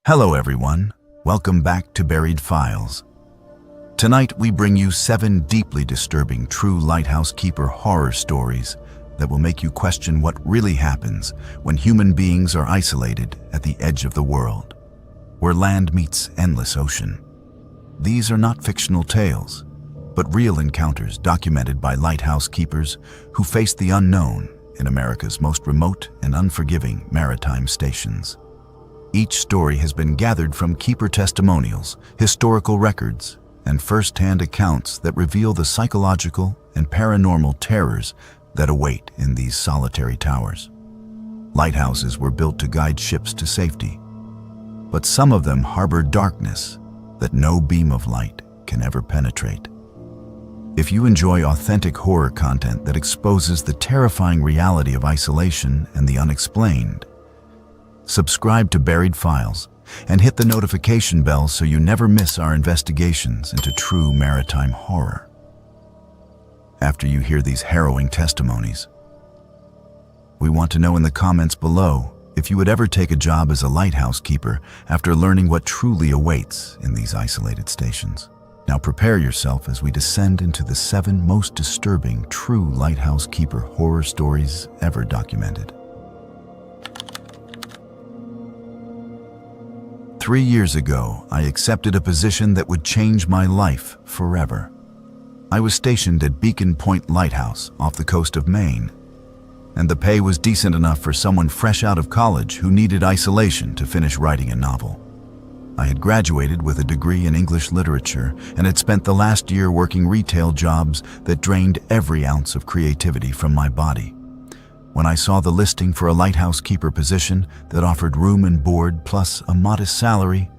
Hello everyone, welcome back to Buried Files. Tonight we bring you 7 deeply disturbing true lighthouse keeper horror stories that will make you question what really happens when human beings are isolated at the edge of the world, where land meets endless ocean. These are not fictional tales, but real encounters documented by lighthouse keepers who face the unknown in America's most remote and unforgiving maritime stations. Each story has been gathered from keeper testimonials, historical records, and first-hand accounts that reveal the psychological and paranormal terrors that await in these solitary towers. Lighthouses were built to guide ships to safety, but some of them harbor darkness that no beam of light can ever penetrate. If you enjoy authentic horror content that exposes the terrifying reality of isolation and the unexplained, subscribe to Buried Files and hit the notification bell so you never miss our investigations into true maritime horror. After you hear these harrowing testimonies, we want to know in the comments below if you would ever take a job as a lighthouse keeper after learning what truly awaits in these isolated stations. Now prepare yourself as we descend into the 7 most disturbing true lighthouse keeper horror stories ever documented. 3 years ago, I accepted a position that would change my life forever. I was stationed at Beacon Point Lighthouse off the coast of Maine, and the pay was decent enough for someone fresh out of college who needed isolation to finish writing a novel. I had graduated with a degree in English literature and had spent the last year working retail jobs that drained every ounce of creativity from my body. When I saw the listing for a lighthouse keeper position that offered room and board plus a modest salary,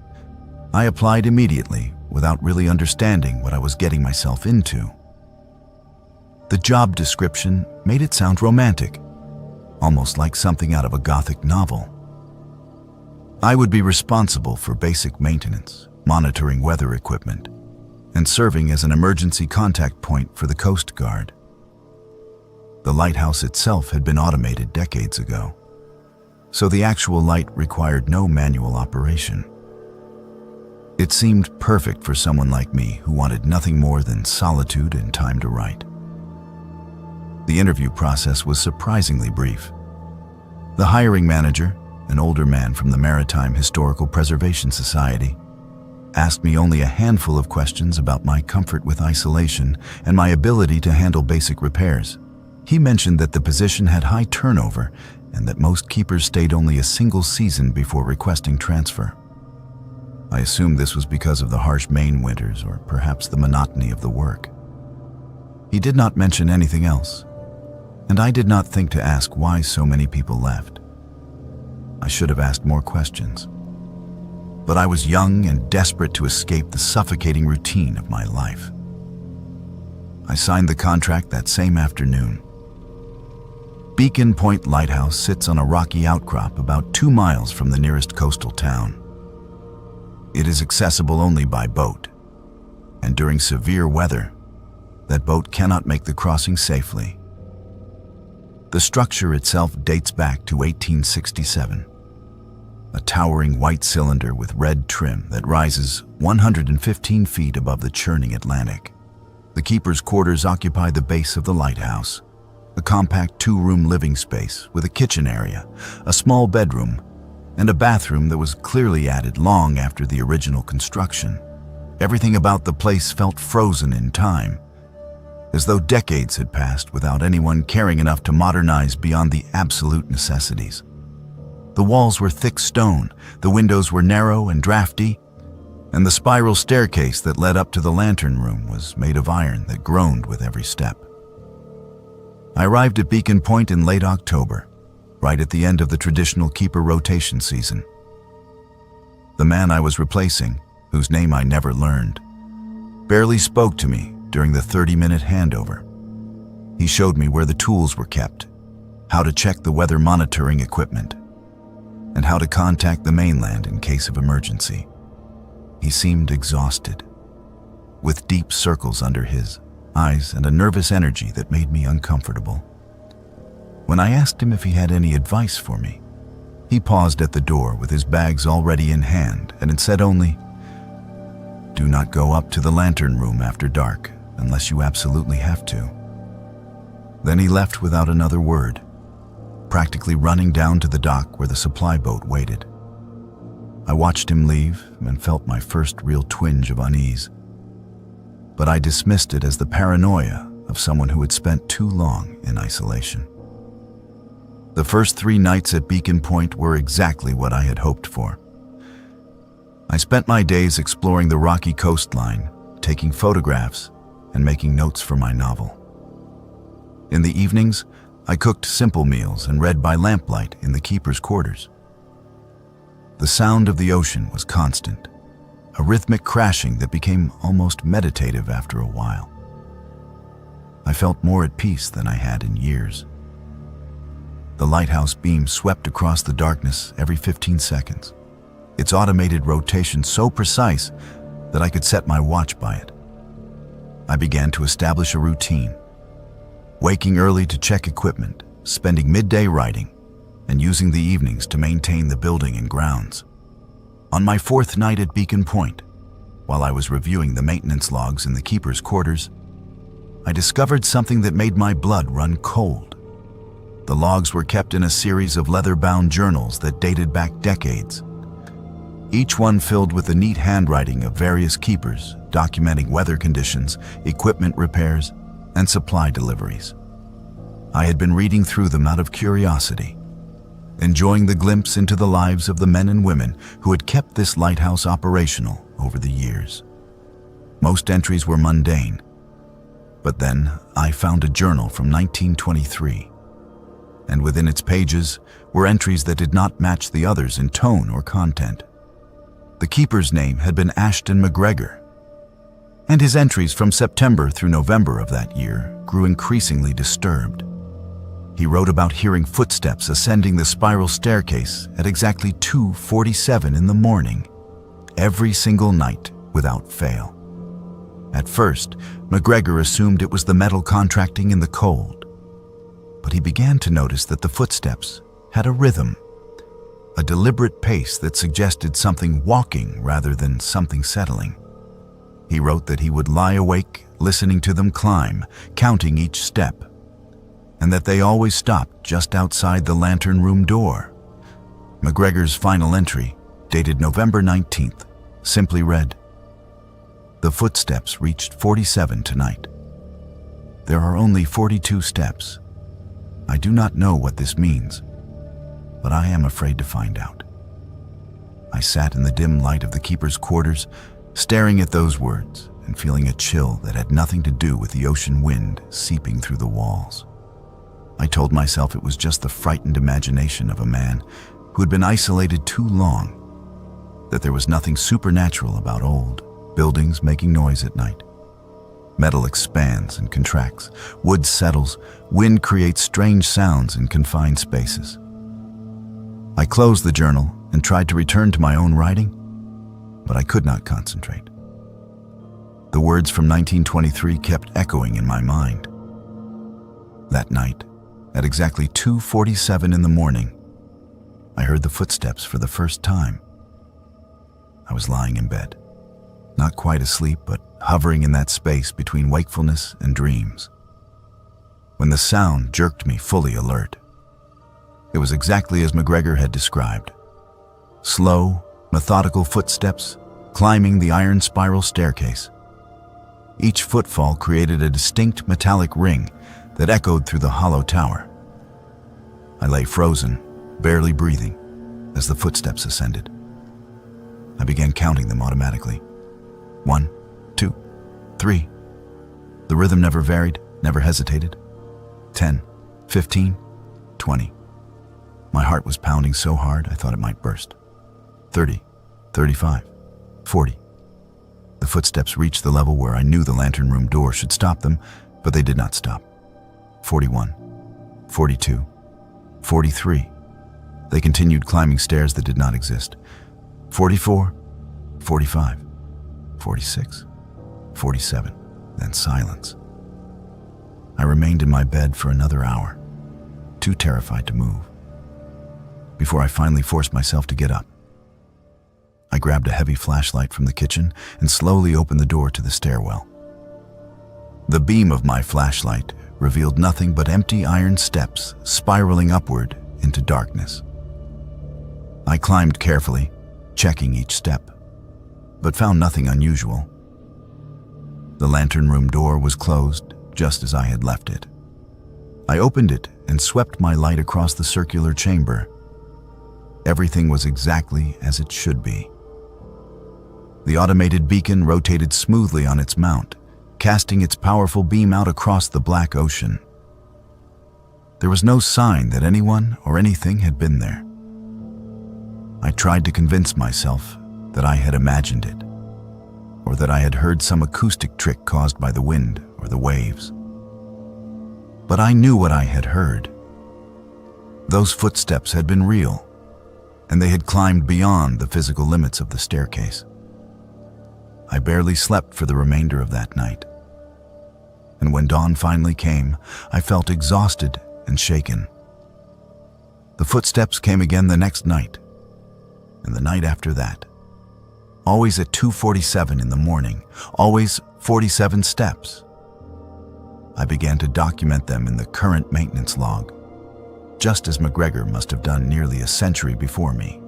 I applied immediately without really understanding what I was getting myself into. The job description made it sound romantic, almost like something out of a Gothic novel. I would be responsible for basic maintenance, monitoring weather equipment, and serving as an emergency contact point for the Coast Guard. The lighthouse itself had been automated decades ago, so the actual light required no manual operation. It seemed perfect for someone like me who wanted nothing more than solitude and time to write. The interview process was surprisingly brief. The hiring manager, an older man from the Maritime Historical Preservation Society, asked me only a handful of questions about my comfort with isolation and my ability to handle basic repairs. He mentioned that the position had high turnover and that most keepers stayed only a single season before requesting transfer. I assumed this was because of the harsh Maine winters or perhaps the monotony of the work. He did not mention anything else, and I did not think to ask why so many people left. I should have asked more questions, but I was young and desperate to escape the suffocating routine of my life. I signed the contract that same afternoon. Beacon Point Lighthouse sits on a rocky outcrop about 2 miles from the nearest coastal town. It is accessible only by boat, and during severe weather, that boat cannot make the crossing safely. The structure itself dates back to 1867, a towering white cylinder with red trim that rises 115 feet above the churning Atlantic. The keeper's quarters occupy the base of the lighthouse, a compact 2-room living space with a kitchen area, a small bedroom, and a bathroom that was clearly added long after the original construction. Everything about the place felt frozen in time, as though decades had passed without anyone caring enough to modernize beyond the absolute necessities. The walls were thick stone, the windows were narrow and drafty, and the spiral staircase that led up to the lantern room was made of iron that groaned with every step. I arrived at Beacon Point in late October, right at the end of the traditional keeper rotation season. The man I was replacing, whose name I never learned, barely spoke to me during the 30-minute handover. He showed me where the tools were kept, how to check the weather monitoring equipment, and how to contact the mainland in case of emergency. He seemed exhausted, with deep circles under his eyes and a nervous energy that made me uncomfortable. When I asked him if he had any advice for me, He paused at the door with his bags already in hand, and it said only, "Do not go up to the lantern room after dark unless you absolutely have to." Then he left without another word, practically running down to the dock where the supply boat waited. I watched him leave and felt my first real twinge of unease, but I dismissed it as the paranoia of someone who had spent too long in isolation. The first 3 nights at Beacon Point were exactly what I had hoped for. I spent my days exploring the rocky coastline, taking photographs, and making notes for my novel. In the evenings, I cooked simple meals and read by lamplight in the keeper's quarters. The sound of the ocean was constant, a rhythmic crashing that became almost meditative after a while. I felt more at peace than I had in years. The lighthouse beam swept across the darkness every 15 seconds, its automated rotation so precise that I could set my watch by it. I began to establish a routine, waking early to check equipment, spending midday writing, and using the evenings to maintain the building and grounds. On my 4th night at Beacon Point, while I was reviewing the maintenance logs in the keeper's quarters, I discovered something that made my blood run cold. The logs were kept in a series of leather-bound journals that dated back decades, each one filled with the neat handwriting of various keepers documenting weather conditions, equipment repairs, and supply deliveries. I had been reading through them out of curiosity, enjoying the glimpse into the lives of the men and women who had kept this lighthouse operational over the years. Most entries were mundane, but then I found a journal from 1923, and within its pages were entries that did not match the others in tone or content. The keeper's name had been Ashton McGregor, and his entries from September through November of that year grew increasingly disturbed. He wrote about hearing footsteps ascending the spiral staircase at exactly 2:47 in the morning, every single night without fail. At first, McGregor assumed it was the metal contracting in the cold, but he began to notice that the footsteps had a rhythm, a deliberate pace that suggested something walking rather than something settling. He wrote that he would lie awake, listening to them climb, counting each step, and that they always stopped just outside the lantern room door. McGregor's final entry, dated November 19th, simply read, "The footsteps reached 47 tonight. There are only 42 steps. I do not know what this means, but I am afraid to find out." I sat in the dim light of the keeper's quarters, staring at those words and feeling a chill that had nothing to do with the ocean wind seeping through the walls. I told myself it was just the frightened imagination of a man who had been isolated too long, that there was nothing supernatural about old buildings making noise at night. Metal expands and contracts, wood settles, wind creates strange sounds in confined spaces. I closed the journal and tried to return to my own writing, but I could not concentrate. The words from 1923 kept echoing in my mind. That night, at exactly 2:47 in the morning, I heard the footsteps for the first time. I was lying in bed, not quite asleep, but hovering in that space between wakefulness and dreams, when the sound jerked me fully alert. It was exactly as McGregor had described. Slow, methodical footsteps climbing the iron spiral staircase. Each footfall created a distinct metallic ring that echoed through the hollow tower. I lay frozen, barely breathing, as the footsteps ascended. I began counting them automatically. 1, 2, 3. The rhythm never varied, never hesitated. 10, 15, 20. My heart was pounding so hard I thought it might burst. 30, 35, 40. The footsteps reached the level where I knew the lantern room door should stop them, but they did not stop. 41, 42, 43. They continued climbing stairs that did not exist. 44, 45, 46, 47, then silence. I remained in my bed for another hour, too terrified to move. before I finally forced myself to get up. I grabbed a heavy flashlight from the kitchen and slowly opened the door to the stairwell. The beam of my flashlight revealed nothing but empty iron steps spiraling upward into darkness. I climbed carefully, checking each step, but found nothing unusual. The lantern room door was closed, just as I had left it. I opened it and swept my light across the circular chamber. Everything was exactly as it should be. The automated beacon rotated smoothly on its mount, casting its powerful beam out across the black ocean. There was no sign that anyone or anything had been there. I tried to convince myself that I had imagined it, or that I had heard some acoustic trick caused by the wind or the waves. But I knew what I had heard. Those footsteps had been real, and they had climbed beyond the physical limits of the staircase. I barely slept for the remainder of that night. And when dawn finally came, I felt exhausted and shaken. The footsteps came again the next night, and the night after that. Always at 2:47 in the morning, always 47 steps. I began to document them in the current maintenance log, just as McGregor must have done nearly a century before me.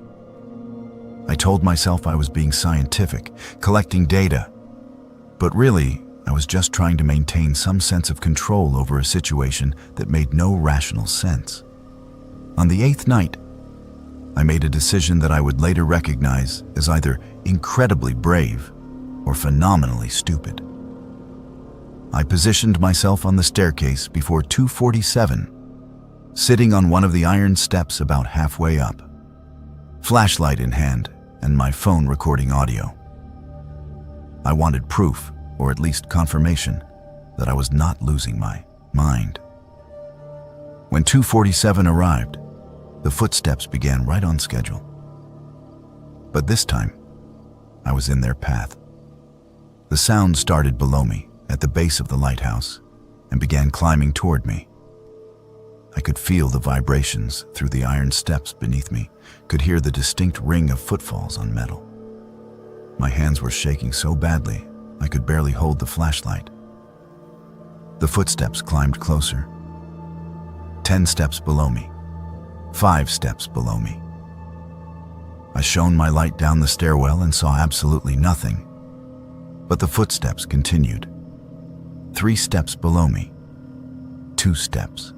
I told myself I was being scientific, collecting data, but really, I was just trying to maintain some sense of control over a situation that made no rational sense. On the 8th night, I made a decision that I would later recognize as either incredibly brave or phenomenally stupid. I positioned myself on the staircase before 2:47, sitting on one of the iron steps about halfway up, flashlight in hand and my phone recording audio. I wanted proof, or at least confirmation, that I was not losing my mind. When 2:47 arrived, the footsteps began right on schedule. But this time, I was in their path. The sound started below me, at the base of the lighthouse, and began climbing toward me. I could feel the vibrations through the iron steps beneath me, could hear the distinct ring of footfalls on metal. My hands were shaking so badly, I could barely hold the flashlight. The footsteps climbed closer. 10 steps below me. 5 steps below me. I shone my light down the stairwell and saw absolutely nothing. But the footsteps continued. 3 steps below me. 2 steps.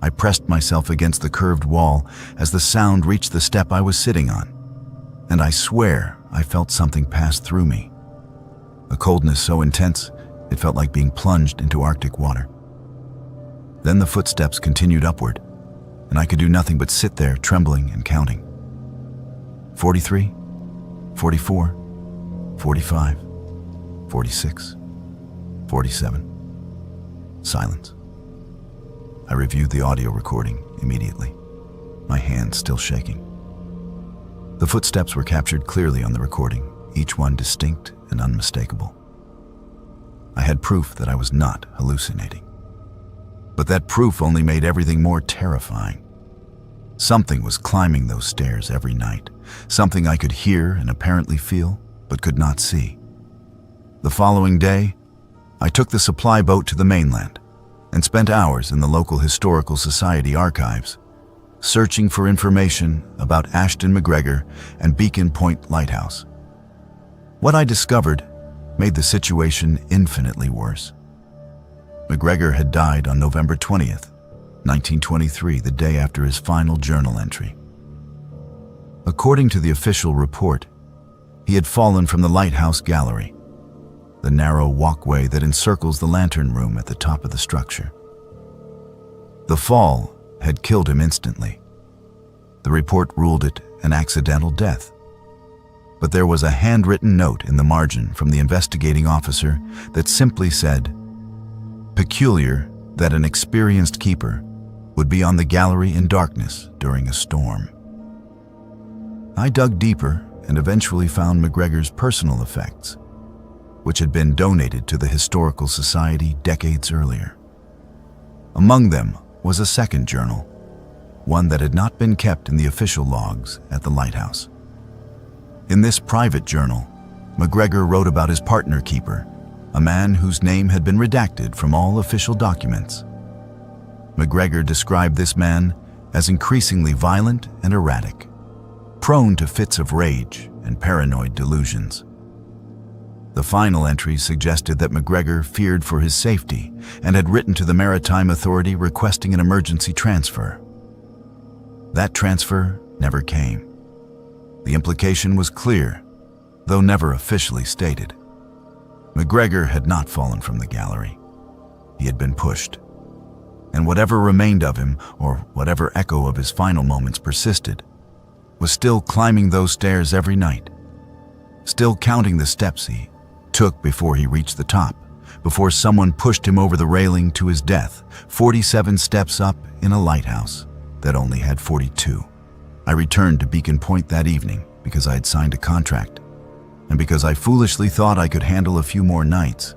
I pressed myself against the curved wall as the sound reached the step I was sitting on, and I swear I felt something pass through me. A coldness so intense, it felt like being plunged into Arctic water. Then the footsteps continued upward, and I could do nothing but sit there trembling and counting. 43, 44, 45, 46, 47. Silence. I reviewed the audio recording immediately, my hands still shaking. The footsteps were captured clearly on the recording, each one distinct and unmistakable. I had proof that I was not hallucinating. But that proof only made everything more terrifying. Something was climbing those stairs every night, something I could hear and apparently feel, but could not see. The following day, I took the supply boat to the mainland and spent hours in the local historical society archives, searching for information about Ashton McGregor and Beacon Point Lighthouse. What I discovered made the situation infinitely worse. McGregor had died on November 20th, 1923, the day after his final journal entry. According to the official report, he had fallen from the lighthouse gallery, the narrow walkway that encircles the lantern room at the top of the structure. The fall had killed him instantly. The report ruled it an accidental death. But there was a handwritten note in the margin from the investigating officer that simply said, "Peculiar that an experienced keeper would be on the gallery in darkness during a storm." I dug deeper and eventually found McGregor's personal effects, which had been donated to the Historical Society decades earlier. Among them was a second journal, one that had not been kept in the official logs at the lighthouse. In this private journal, McGregor wrote about his partner keeper, a man whose name had been redacted from all official documents. McGregor described this man as increasingly violent and erratic, prone to fits of rage and paranoid delusions. The final entries suggested that McGregor feared for his safety and had written to the Maritime Authority requesting an emergency transfer. That transfer never came. The implication was clear, though never officially stated. McGregor had not fallen from the gallery. He had been pushed. And whatever remained of him, or whatever echo of his final moments persisted, was still climbing those stairs every night, still counting the steps he took before he reached the top, before someone pushed him over the railing to his death, 47 steps up in a lighthouse that only had 42. I returned to Beacon Point that evening because I had signed a contract, and because I foolishly thought I could handle a few more nights.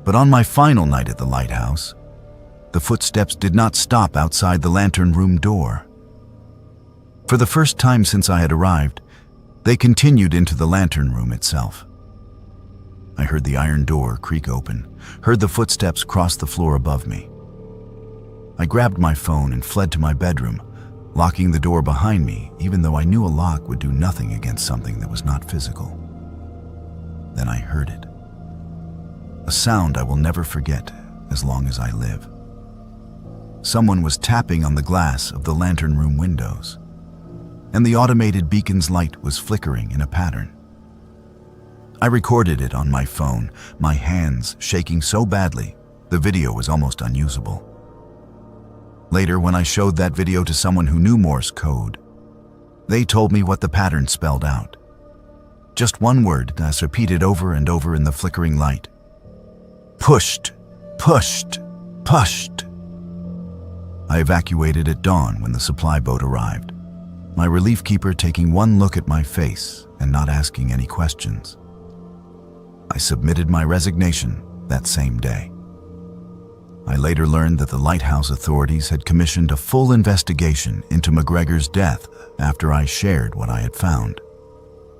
But on my final night at the lighthouse, the footsteps did not stop outside the lantern room door. For the first time since I had arrived, they continued into the lantern room itself. I heard the iron door creak open, heard the footsteps cross the floor above me. I grabbed my phone and fled to my bedroom, locking the door behind me, even though I knew a lock would do nothing against something that was not physical. Then I heard it. A sound I will never forget as long as I live. Someone was tapping on the glass of the lantern room windows, and the automated beacon's light was flickering in a pattern. I recorded it on my phone, my hands shaking so badly the video was almost unusable. Later, when I showed that video to someone who knew Morse code, they told me what the pattern spelled out. Just one word as repeated over and over in the flickering light. Pushed, pushed, pushed. I evacuated at dawn when the supply boat arrived, my relief keeper taking one look at my face and not asking any questions. I submitted my resignation that same day. I later learned that the Lighthouse authorities had commissioned a full investigation into McGregor's death after I shared what I had found.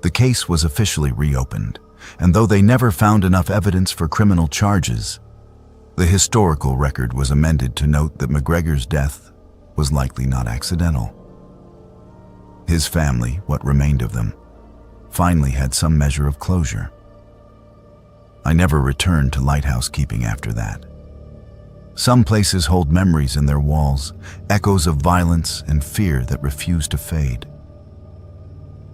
The case was officially reopened, and though they never found enough evidence for criminal charges, the historical record was amended to note that McGregor's death was likely not accidental. His family, what remained of them, finally had some measure of closure. I never returned to lighthouse keeping after that. Some places hold memories in their walls, echoes of violence and fear that refuse to fade.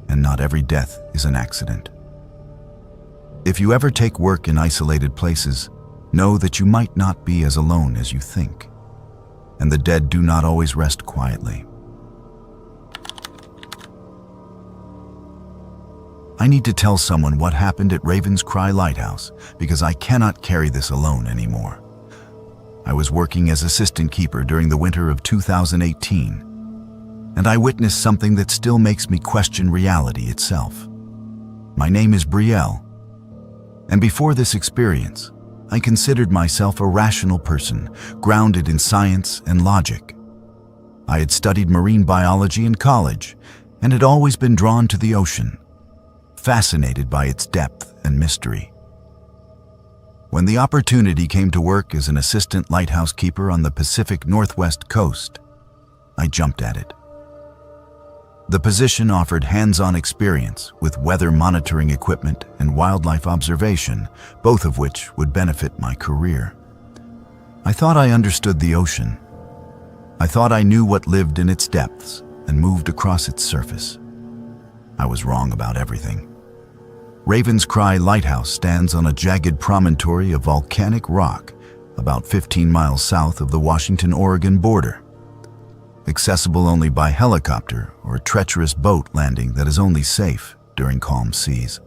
And not every death is an accident. If you ever take work in isolated places, know that you might not be as alone as you think, and the dead do not always rest quietly. I need to tell someone what happened at Raven's Cry Lighthouse because I cannot carry this alone anymore. I was working as assistant keeper during the winter of 2018, and I witnessed something that still makes me question reality itself. My name is Brielle, and before this experience, I considered myself a rational person, grounded in science and logic. I had studied marine biology in college and had always been drawn to the ocean, fascinated by its depth and mystery. When the opportunity came to work as an assistant lighthouse keeper on the Pacific Northwest coast, I jumped at it. The position offered hands-on experience with weather monitoring equipment and wildlife observation, both of which would benefit my career. I thought I understood the ocean. I thought I knew what lived in its depths and moved across its surface. I was wrong about everything. Raven's Cry Lighthouse stands on a jagged promontory of volcanic rock about 15 miles south of the Washington-Oregon border, accessible only by helicopter or a treacherous boat landing that is only safe during calm seas.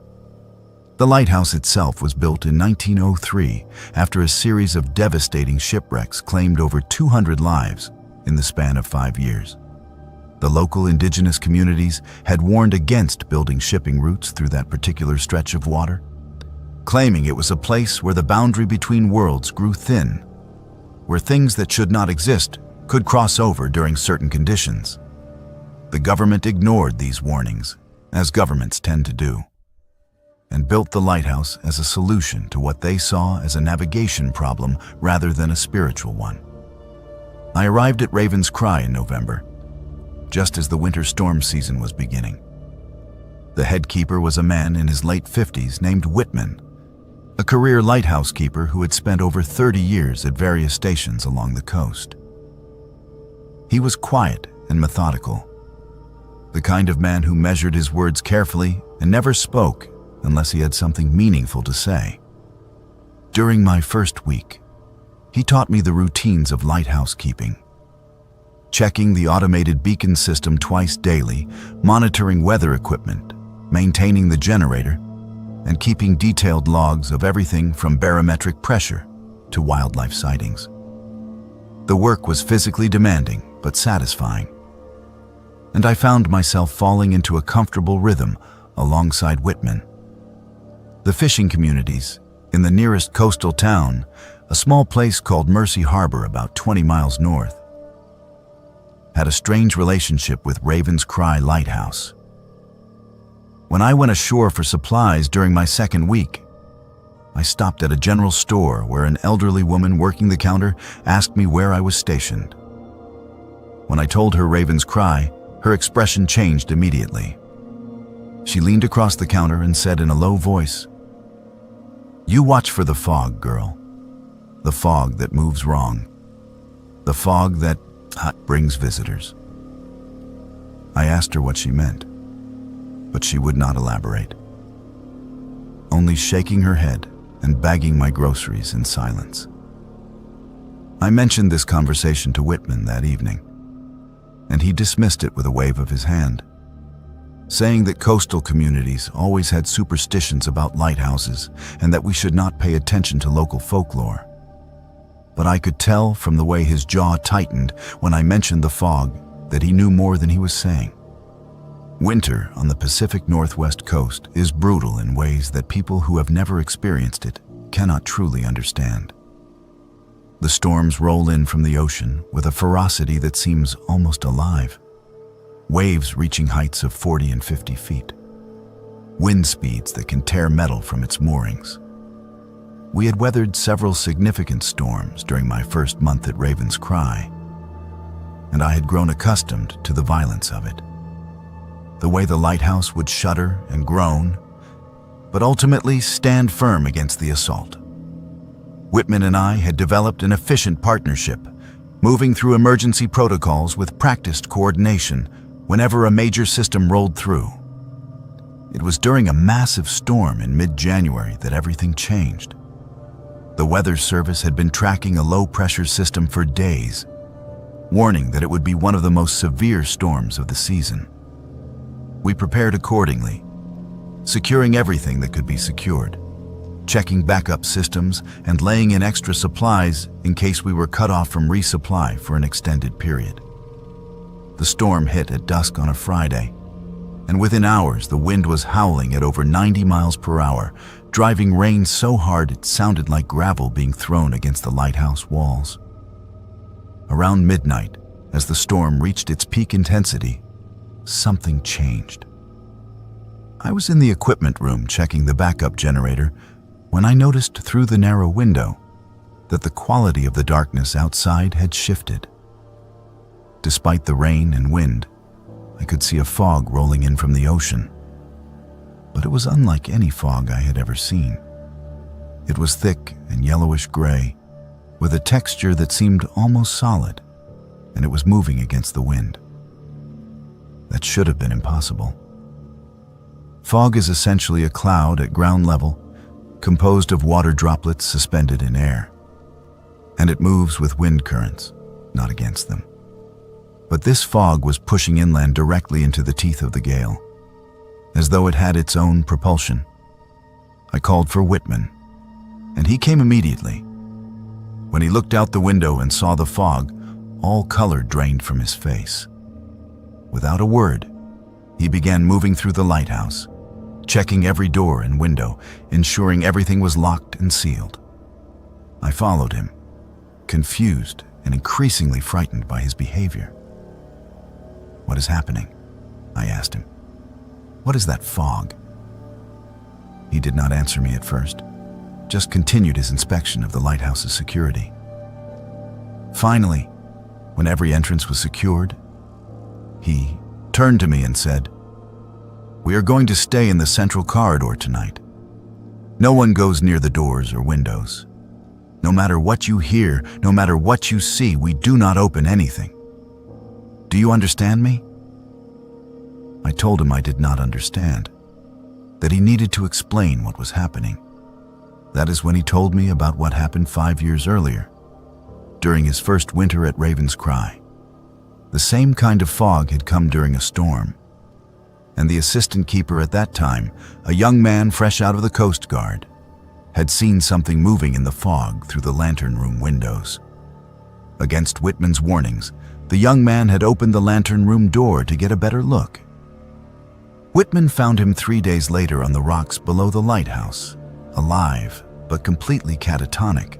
The lighthouse itself was built in 1903 after a series of devastating shipwrecks claimed over 200 lives in the span of 5 years. The local indigenous communities had warned against building shipping routes through that particular stretch of water, claiming it was a place where the boundary between worlds grew thin, where things that should not exist could cross over during certain conditions. The government ignored these warnings, as governments tend to do, and built the lighthouse as a solution to what they saw as a navigation problem rather than a spiritual one. I arrived at Raven's Cry in November, just as the winter storm season was beginning. The head keeper was a man in his late 50s named Whitman, a career lighthouse keeper who had spent over 30 years at various stations along the coast. He was quiet and methodical, the kind of man who measured his words carefully and never spoke unless he had something meaningful to say. During my first week, he taught me the routines of lighthouse keeping. Checking the automated beacon system twice daily, monitoring weather equipment, maintaining the generator, and keeping detailed logs of everything from barometric pressure to wildlife sightings. The work was physically demanding but satisfying, and I found myself falling into a comfortable rhythm alongside Whitman. The fishing communities in the nearest coastal town, a small place called Mercy Harbor about 20 miles north, had a strange relationship with Raven's Cry Lighthouse. When I went ashore for supplies during my second week, I stopped at a general store where an elderly woman working the counter asked me where I was stationed. When I told her Raven's Cry, her expression changed immediately. She leaned across the counter and said in a low voice, "You watch for the fog, girl. The fog that moves wrong. The fog that brings visitors." I asked her what she meant, but she would not elaborate, only shaking her head and bagging my groceries in silence. I mentioned this conversation to Whitman that evening, and he dismissed it with a wave of his hand, saying that coastal communities always had superstitions about lighthouses and that we should not pay attention to local folklore. But I could tell from the way his jaw tightened when I mentioned the fog that he knew more than he was saying. Winter on the Pacific Northwest coast is brutal in ways that people who have never experienced it cannot truly understand. The storms roll in from the ocean with a ferocity that seems almost alive. Waves reaching heights of 40 and 50 feet. Wind speeds that can tear metal from its moorings. We had weathered several significant storms during my first month at Raven's Cry, and I had grown accustomed to the violence of it. The way the lighthouse would shudder and groan, but ultimately stand firm against the assault. Whitman and I had developed an efficient partnership, moving through emergency protocols with practiced coordination whenever a major system rolled through. It was during a massive storm in mid-January that everything changed. The Weather Service had been tracking a low-pressure system for days, warning that it would be one of the most severe storms of the season. We prepared accordingly, securing everything that could be secured, checking backup systems and laying in extra supplies in case we were cut off from resupply for an extended period. The storm hit at dusk on a Friday, and within hours the wind was howling at over 90 miles per hour, driving rain so hard it sounded like gravel being thrown against the lighthouse walls. Around midnight, as the storm reached its peak intensity, something changed. I was in the equipment room checking the backup generator when I noticed through the narrow window that the quality of the darkness outside had shifted. Despite the rain and wind, I could see a fog rolling in from the ocean. But it was unlike any fog I had ever seen. It was thick and yellowish gray, with a texture that seemed almost solid, and it was moving against the wind. That should have been impossible. Fog is essentially a cloud at ground level, composed of water droplets suspended in air, and it moves with wind currents, not against them. But this fog was pushing inland directly into the teeth of the gale, as though it had its own propulsion. I called for Whitman, and he came immediately. When he looked out the window and saw the fog, all color drained from his face. Without a word, he began moving through the lighthouse, checking every door and window, ensuring everything was locked and sealed. I followed him, confused and increasingly frightened by his behavior. "What is happening?" I asked him. "What is that fog?" He did not answer me at first, just continued his inspection of the lighthouse's security. Finally, when every entrance was secured, he turned to me and said, "We are going to stay in the central corridor tonight. No one goes near the doors or windows. No matter what you hear, no matter what you see, we do not open anything. Do you understand me?" I told him I did not understand, that he needed to explain what was happening. That is when he told me about what happened 5 years earlier, during his first winter at Raven's Cry. The same kind of fog had come during a storm, and the assistant keeper at that time, a young man fresh out of the Coast Guard, had seen something moving in the fog through the lantern room windows. Against Whitman's warnings, the young man had opened the lantern room door to get a better look. Whitman found him 3 days later on the rocks below the lighthouse, alive but completely catatonic.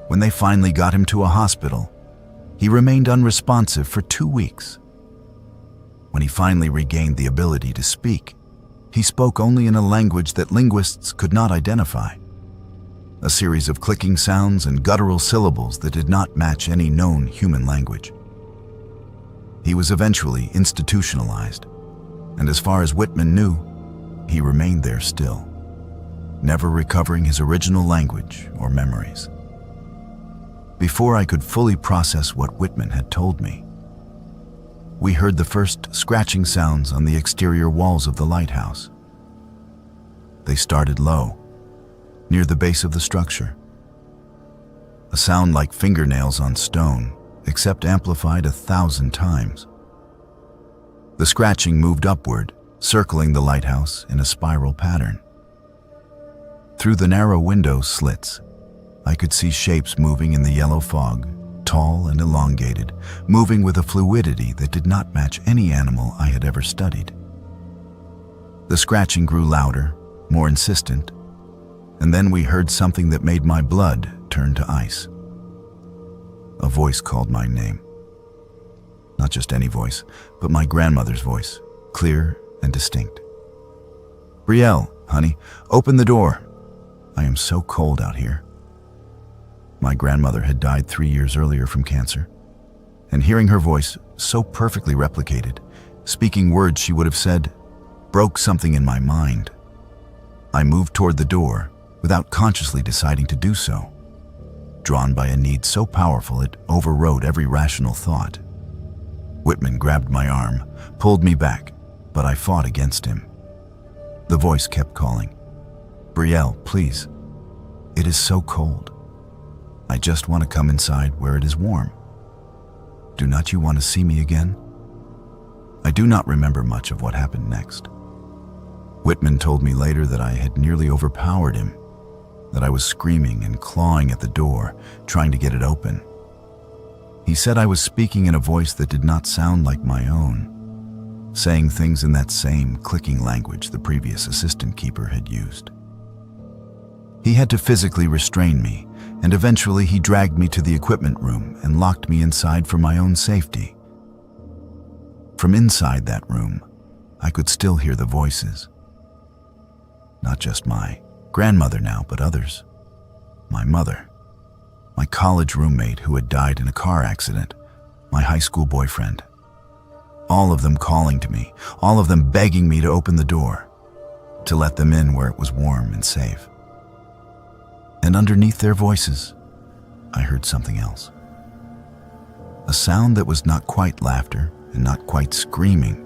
When they finally got him to a hospital, he remained unresponsive for 2 weeks. When he finally regained the ability to speak, he spoke only in a language that linguists could not identify, a series of clicking sounds and guttural syllables that did not match any known human language. He was eventually institutionalized, and as far as Whitman knew, he remained there still, never recovering his original language or memories. Before I could fully process what Whitman had told me, we heard the first scratching sounds on the exterior walls of the lighthouse. They started low, near the base of the structure. A sound like fingernails on stone, except amplified 1,000 times. The scratching moved upward, circling the lighthouse in a spiral pattern. Through the narrow window slits, I could see shapes moving in the yellow fog, tall and elongated, moving with a fluidity that did not match any animal I had ever studied. The scratching grew louder, more insistent, and then we heard something that made my blood turn to ice. A voice called my name. Not just any voice, but my grandmother's voice, clear and distinct. "Brielle, honey, open the door. I am so cold out here." My grandmother had died 3 years earlier from cancer, and hearing her voice so perfectly replicated, speaking words she would have said, broke something in my mind. I moved toward the door without consciously deciding to do so, drawn by a need so powerful it overrode every rational thought. Whitman grabbed my arm, pulled me back, but I fought against him. The voice kept calling, "Brielle, please. It is so cold. I just want to come inside where it is warm. Do not you want to see me again?" I do not remember much of what happened next. Whitman told me later that I had nearly overpowered him, that I was screaming and clawing at the door, trying to get it open. He said I was speaking in a voice that did not sound like my own, saying things in that same clicking language the previous assistant keeper had used. He had to physically restrain me, and eventually he dragged me to the equipment room and locked me inside for my own safety. From inside that room, I could still hear the voices. Not just my grandmother now, but others. My mother, my college roommate who had died in a car accident, my high school boyfriend. All of them calling to me, all of them begging me to open the door, to let them in where it was warm and safe. And underneath their voices, I heard something else. A sound that was not quite laughter and not quite screaming.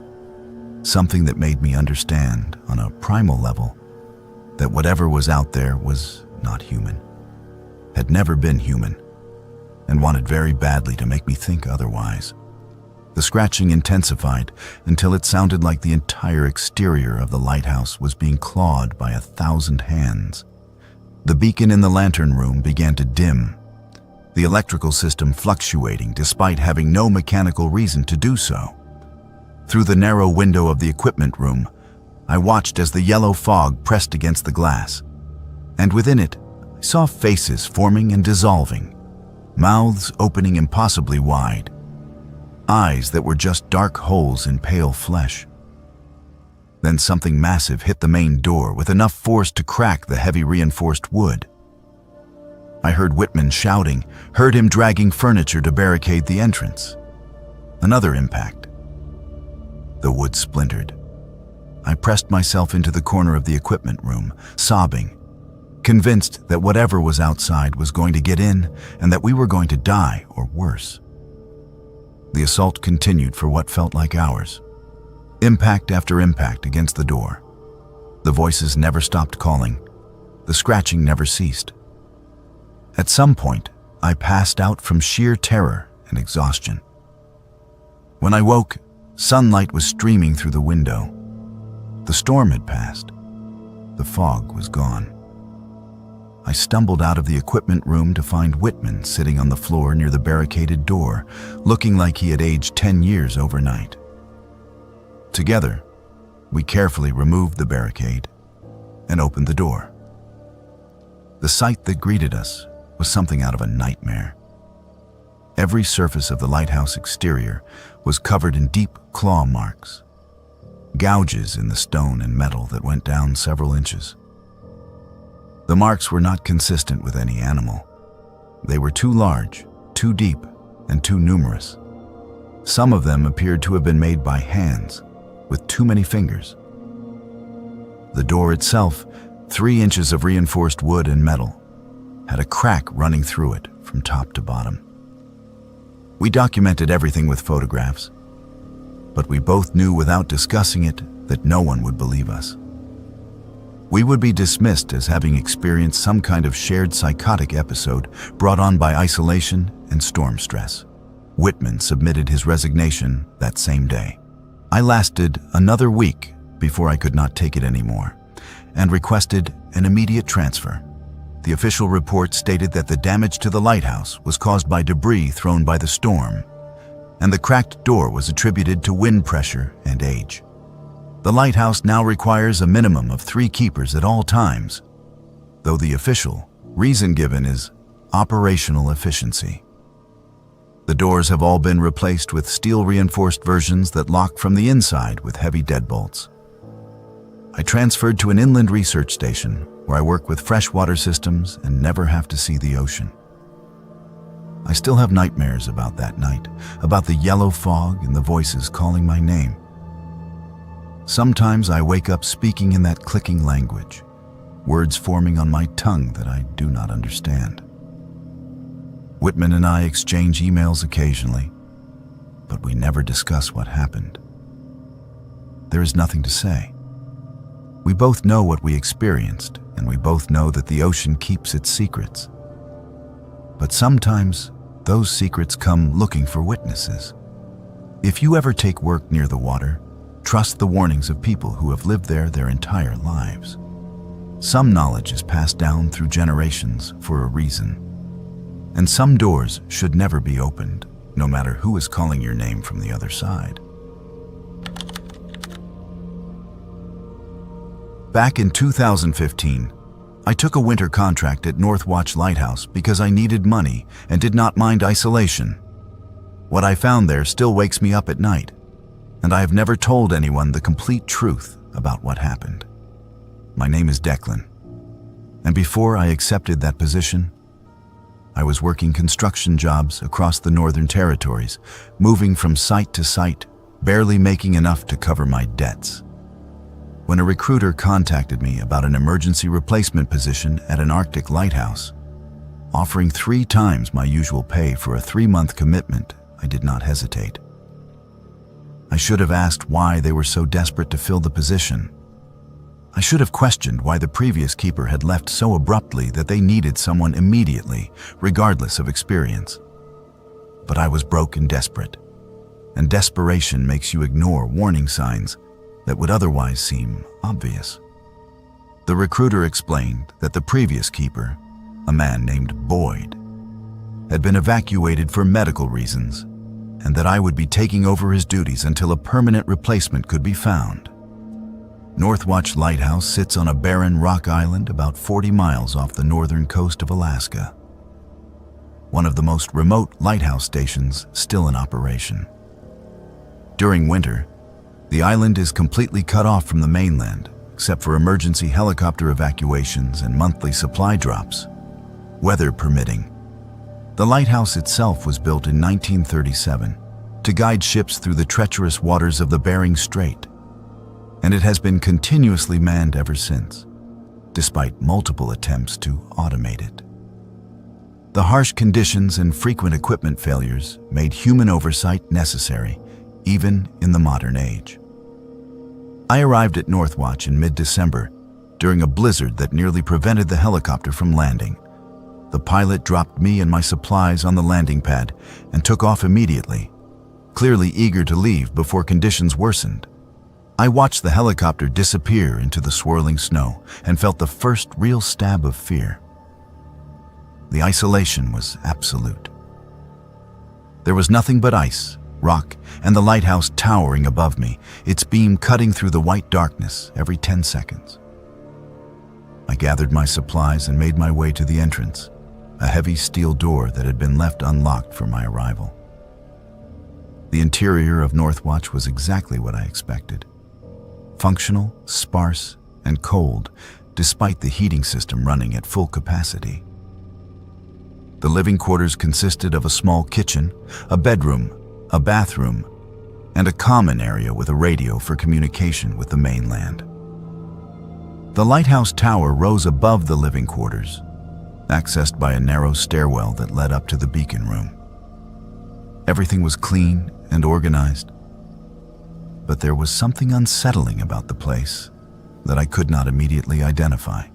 Something that made me understand, on a primal level, that whatever was out there was not human, had never been human, and wanted very badly to make me think otherwise. The scratching intensified until it sounded like the entire exterior of the lighthouse was being clawed by 1,000 hands. The beacon in the lantern room began to dim, the electrical system fluctuating despite having no mechanical reason to do so. Through the narrow window of the equipment room, I watched as the yellow fog pressed against the glass, and within it, I saw faces forming and dissolving, mouths opening impossibly wide, eyes that were just dark holes in pale flesh. Then something massive hit the main door with enough force to crack the heavy reinforced wood. I heard Whitman shouting, heard him dragging furniture to barricade the entrance. Another impact. The wood splintered. I pressed myself into the corner of the equipment room, sobbing, convinced that whatever was outside was going to get in and that we were going to die or worse. The assault continued for what felt like hours. Impact after impact against the door. The voices never stopped calling. The scratching never ceased. At some point, I passed out from sheer terror and exhaustion. When I woke, sunlight was streaming through the window. The storm had passed. The fog was gone. I stumbled out of the equipment room to find Whitman sitting on the floor near the barricaded door, looking like he had aged 10 years overnight. Together, we carefully removed the barricade and opened the door. The sight that greeted us was something out of a nightmare. Every surface of the lighthouse exterior was covered in deep claw marks, gouges in the stone and metal that went down several inches. The marks were not consistent with any animal. They were too large, too deep, and too numerous. Some of them appeared to have been made by hands, with too many fingers. The door itself, 3 inches of reinforced wood and metal, had a crack running through it from top to bottom. We documented everything with photographs, but we both knew without discussing it that no one would believe us. We would be dismissed as having experienced some kind of shared psychotic episode brought on by isolation and storm stress. Whitman submitted his resignation that same day. I lasted another week before I could not take it anymore and requested an immediate transfer. The official report stated that the damage to the lighthouse was caused by debris thrown by the storm, and the cracked door was attributed to wind pressure and age. The lighthouse now requires a minimum of 3 keepers at all times, though the official reason given is operational efficiency. The doors have all been replaced with steel-reinforced versions that lock from the inside with heavy deadbolts. I transferred to an inland research station where I work with freshwater systems and never have to see the ocean. I still have nightmares about that night, about the yellow fog and the voices calling my name. Sometimes I wake up speaking in that clicking language, words forming on my tongue that I do not understand. Whitman and I exchange emails occasionally, but we never discuss what happened. There is nothing to say. We both know what we experienced, and we both know that the ocean keeps its secrets. But sometimes those secrets come looking for witnesses. If you ever take work near the water, trust the warnings of people who have lived there their entire lives. Some knowledge is passed down through generations for a reason, and some doors should never be opened, no matter who is calling your name from the other side. Back in 2015, I took a winter contract at Northwatch Lighthouse because I needed money and did not mind isolation. What I found there still wakes me up at night, and I have never told anyone the complete truth about what happened. My name is Declan, and before I accepted that position, I was working construction jobs across the Northern Territories, moving from site to site, barely making enough to cover my debts. When a recruiter contacted me about an emergency replacement position at an Arctic lighthouse, offering 3 times my usual pay for a 3-month commitment, I did not hesitate. I should have asked why they were so desperate to fill the position. I should have questioned why the previous keeper had left so abruptly that they needed someone immediately, regardless of experience. But I was broke and desperate, and desperation makes you ignore warning signs that would otherwise seem obvious. The recruiter explained that the previous keeper, a man named Boyd, had been evacuated for medical reasons, and that I would be taking over his duties until a permanent replacement could be found. Northwatch Lighthouse sits on a barren rock island about 40 miles off the northern coast of Alaska. one of the most remote lighthouse stations still in operation. During winter, the island is completely cut off from the mainland, except for emergency helicopter evacuations and monthly supply drops, weather permitting. The lighthouse itself was built in 1937 to guide ships through the treacherous waters of the Bering Strait, and it has been continuously manned ever since, despite multiple attempts to automate it. The harsh conditions and frequent equipment failures made human oversight necessary, even in the modern age. I arrived at Northwatch in mid-December during a blizzard that nearly prevented the helicopter from landing. The pilot dropped me and my supplies on the landing pad and took off immediately, clearly eager to leave before conditions worsened. I watched the helicopter disappear into the swirling snow and felt the first real stab of fear. The isolation was absolute. There was nothing but ice, rock, and the lighthouse towering above me, its beam cutting through the white darkness every 10 seconds. I gathered my supplies and made my way to the entrance, a heavy steel door that had been left unlocked for my arrival. The interior of Northwatch was exactly what I expected. Functional, sparse, and cold, despite the heating system running at full capacity. The living quarters consisted of a small kitchen, a bedroom, a bathroom, and a common area with a radio for communication with the mainland. The lighthouse tower rose above the living quarters, accessed by a narrow stairwell that led up to the beacon room. Everything was clean and organized, but there was something unsettling about the place that I could not immediately identify.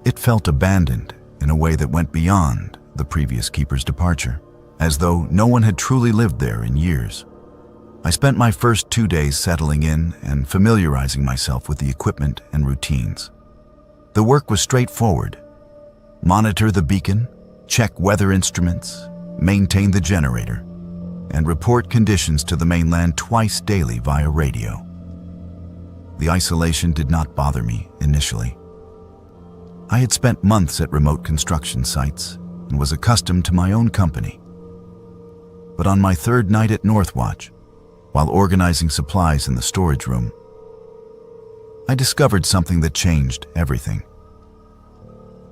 It felt abandoned in a way that went beyond the previous keeper's departure, as though no one had truly lived there in years. I spent my first 2 days settling in and familiarizing myself with the equipment and routines. The work was straightforward. Monitor the beacon, check weather instruments, maintain the generator, and report conditions to the mainland twice daily via radio. The isolation did not bother me initially. I had spent months at remote construction sites and was accustomed to my own company. But on my third night at Northwatch, while organizing supplies in the storage room, I discovered something that changed everything.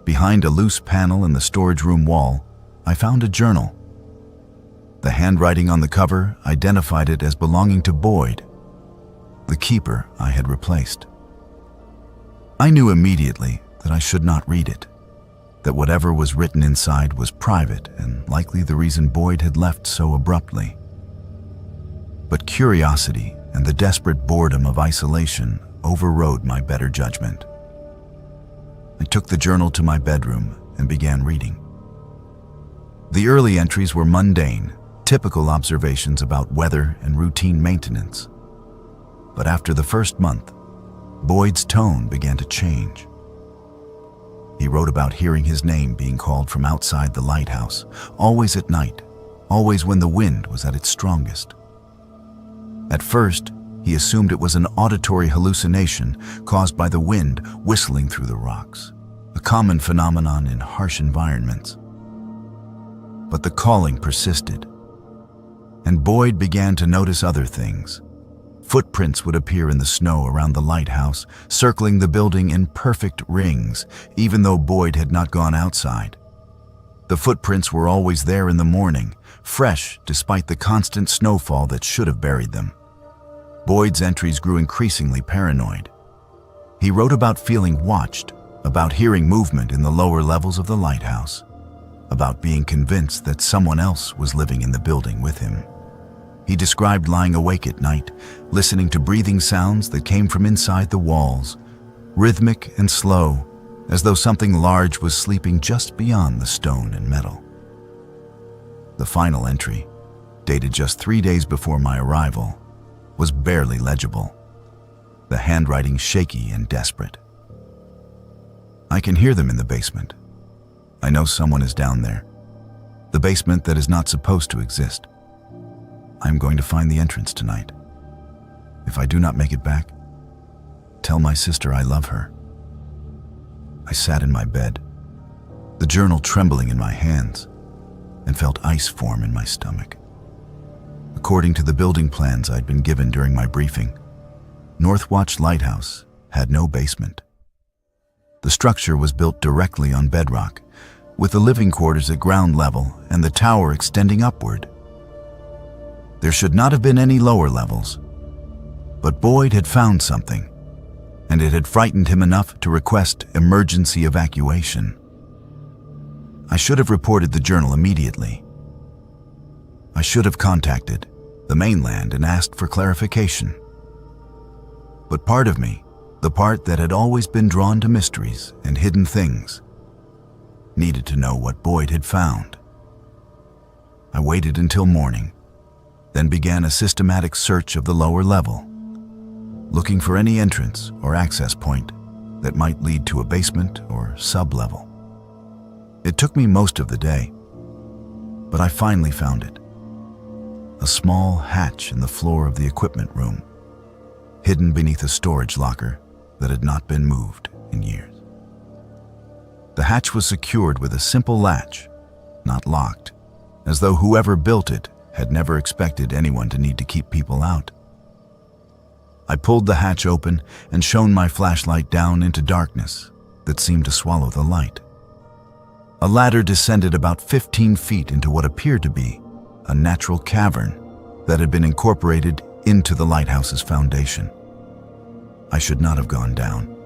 Behind a loose panel in the storage room wall, I found a journal. The handwriting on the cover identified it as belonging to Boyd, the keeper I had replaced. I knew immediately that I should not read it, that whatever was written inside was private and likely the reason Boyd had left so abruptly. But curiosity and the desperate boredom of isolation overrode my better judgment. I took the journal to my bedroom and began reading. The early entries were mundane, typical observations about weather and routine maintenance. But after the first month, Boyd's tone began to change. He wrote about hearing his name being called from outside the lighthouse, always at night, always when the wind was at its strongest. At first, he assumed it was an auditory hallucination caused by the wind whistling through the rocks, a common phenomenon in harsh environments. But the calling persisted, and Boyd began to notice other things. Footprints would appear in the snow around the lighthouse, circling the building in perfect rings, even though Boyd had not gone outside. The footprints were always there in the morning, fresh despite the constant snowfall that should have buried them. Boyd's entries grew increasingly paranoid. He wrote about feeling watched, about hearing movement in the lower levels of the lighthouse, about being convinced that someone else was living in the building with him. He described lying awake at night, listening to breathing sounds that came from inside the walls, rhythmic and slow, as though something large was sleeping just beyond the stone and metal. The final entry, dated just 3 days before my arrival, was barely legible, the handwriting shaky and desperate. I can hear them in the basement. I know someone is down there. The basement that is not supposed to exist. I'm going to find the entrance tonight. If I do not make it back, tell my sister I love her. I sat in my bed, the journal trembling in my hands, and felt ice form in my stomach. According to the building plans I'd been given during my briefing, Northwatch Lighthouse had no basement. The structure was built directly on bedrock, with the living quarters at ground level and the tower extending upward. There should not have been any lower levels, but Boyd had found something, and it had frightened him enough to request emergency evacuation. I should have reported the journal immediately. I should have contacted the mainland and asked for clarification. But part of me, the part that had always been drawn to mysteries and hidden things, needed to know what Boyd had found. I waited until morning, then began a systematic search of the lower level, looking for any entrance or access point that might lead to a basement or sub-level. It took me most of the day, but I finally found it. A small hatch in the floor of the equipment room, hidden beneath a storage locker that had not been moved in years. The hatch was secured with a simple latch, not locked, as though whoever built it had never expected anyone to need to keep people out. I pulled the hatch open and shone my flashlight down into darkness that seemed to swallow the light. A ladder descended about 15 feet into what appeared to be a natural cavern that had been incorporated into the lighthouse's foundation. I should not have gone down.